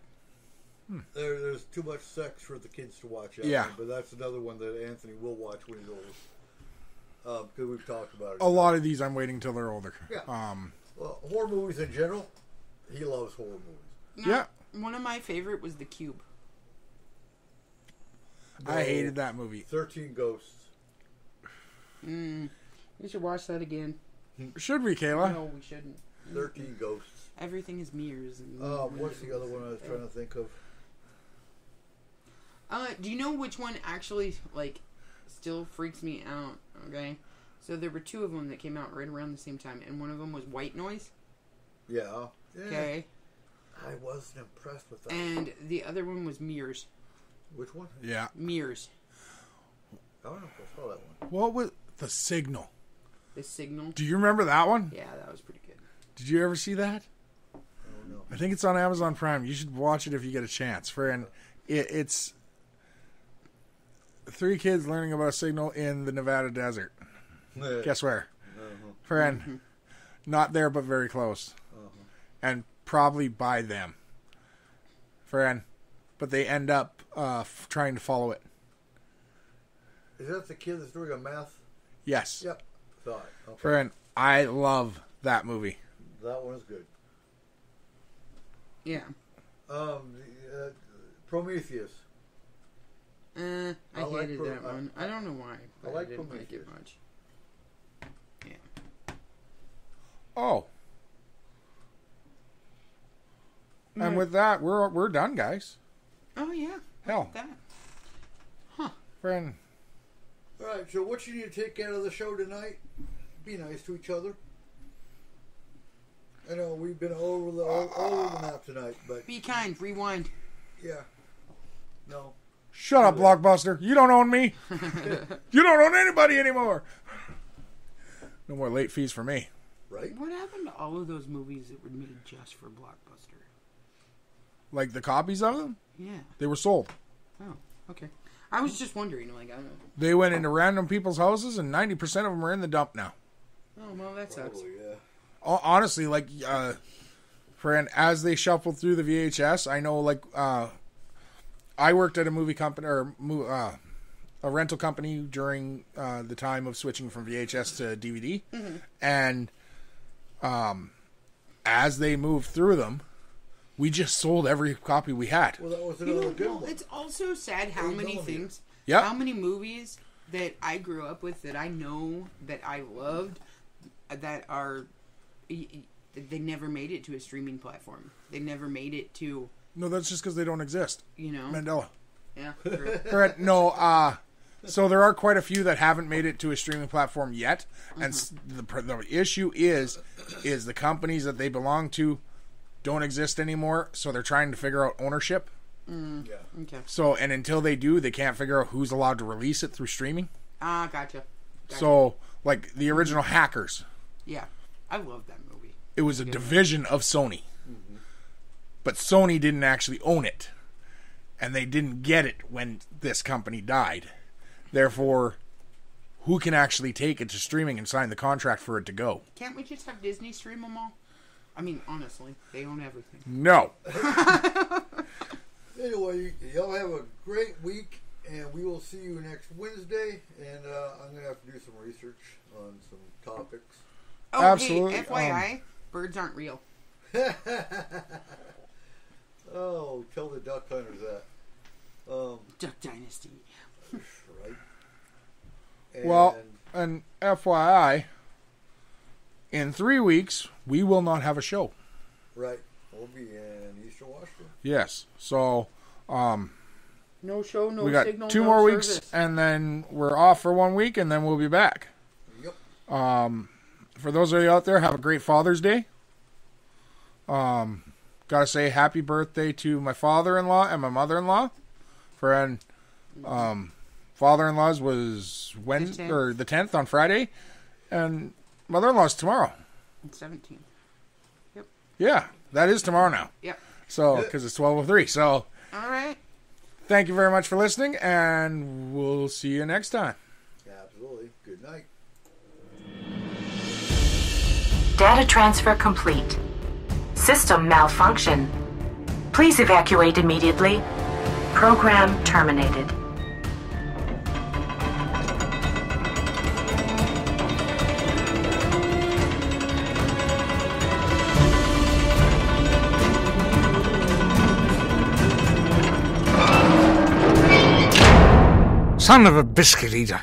There's too much sex for the kids to watch. Yeah. But that's another one that Anthony will watch when he's older. Because we've talked about it. A lot of these I'm waiting till they're older. Yeah. Um, Well, horror movies in general, he loves horror movies. No, Yeah. One of my favorite was The Cube. I hated that movie. 13 Ghosts. We should watch that again. Should we, Kayla? No, we shouldn't. 13 Ghosts. Everything is mirrors. And What's the other one I was trying to think of? Do you know which one actually still freaks me out? Okay, so there were two of them that came out right around the same time, and one of them was White Noise. Yeah. Okay, I wasn't impressed with that. and the other one was Mirrors. Which one? Yeah. Mirrors. I don't know if I saw that one. What was The Signal? The Signal. Do you remember that one? Yeah, that was pretty good. Did you ever see that? I don't know. I think it's on Amazon Prime. You should watch it if you get a chance. It's three kids learning about a signal in the Nevada desert. Guess where? Friend, not there, but very close. And probably by them. Friend, but they end up trying to follow it. Is that the kid that's doing a math? Yes. Yep. Saw it. Okay. Friend, I love that movie. That one's good. Yeah. Prometheus. I I like hated that one. I don't know why. But like I didn't like Prometheus. it much. Yeah. Oh. And with that, we're done, guys. Oh yeah. Hell, That. friend. All right, so what you need to take out of the show tonight? Be nice to each other. I know we've been all over the map tonight, but Be kind. Rewind. yeah, no. Shut up, Blockbuster. You don't own me. You don't own anybody anymore. No more late fees for me. Right? What happened to all of those movies that were made just for Blockbuster? Like the copies of them, Yeah. they were sold. Oh, okay. I was just wondering, I don't know. They went into random people's houses, and 90% of them are in the dump now. Oh, well, that sucks. Probably, yeah. Honestly, like, friend, as they shuffled through the VHS, I know, like, I worked at a movie company, or a rental company during the time of switching from VHS to DVD. Mm-hmm. And as they moved through them, we just sold every copy we had. Well, that was You another know, good well, one. it's also sad how 8 many millimeter. things, Yep. how many movies that I grew up with that I know that I loved that are they never made it to a streaming platform. They never made it to, No, that's just because they don't exist. you know. Mandela. Yeah. True. Correct. No, so there are quite a few that haven't made it to a streaming platform yet, and the issue is the companies that they belong to don't exist anymore, so they're trying to figure out ownership. Yeah. Okay. So, and until they do, they can't figure out who's allowed to release it through streaming. Gotcha. So, like the original Hackers, Yeah. I love that movie. it was a division of Sony, but Sony didn't actually own it, and they didn't get it when this company died. Therefore, who can actually take it to streaming and sign the contract for it to go? Can't we just have Disney stream them all? I mean, honestly, they own everything. No. Anyway, y'all have a great week, and we will see you next Wednesday. And I'm going to have to do some research on some topics. Oh, Absolutely. Hey, FYI, birds aren't real. Oh, tell the duck hunters that. Duck Dynasty. Right. Well, and FYI, in 3 weeks, we will not have a show. Right. We'll be in Eastern Washington. Yes. So, No show, no we got signal, 2 no more weeks, service. and then we're off for 1 week, and then we'll be back. Yep. For those of you out there, have a great Father's Day. Gotta say happy birthday to my father-in-law and my mother-in-law. Friend, father-in-law's was Wednesday or the 10th on Friday, and mother-in-law's tomorrow. 17. Yeah, that is tomorrow now. Yep. So, because it's 12:03. So, All right. thank you very much for listening, and we'll see you next time. Absolutely. Good night. Data transfer complete. System malfunction. Please evacuate immediately. Program terminated. Son of a biscuit eater.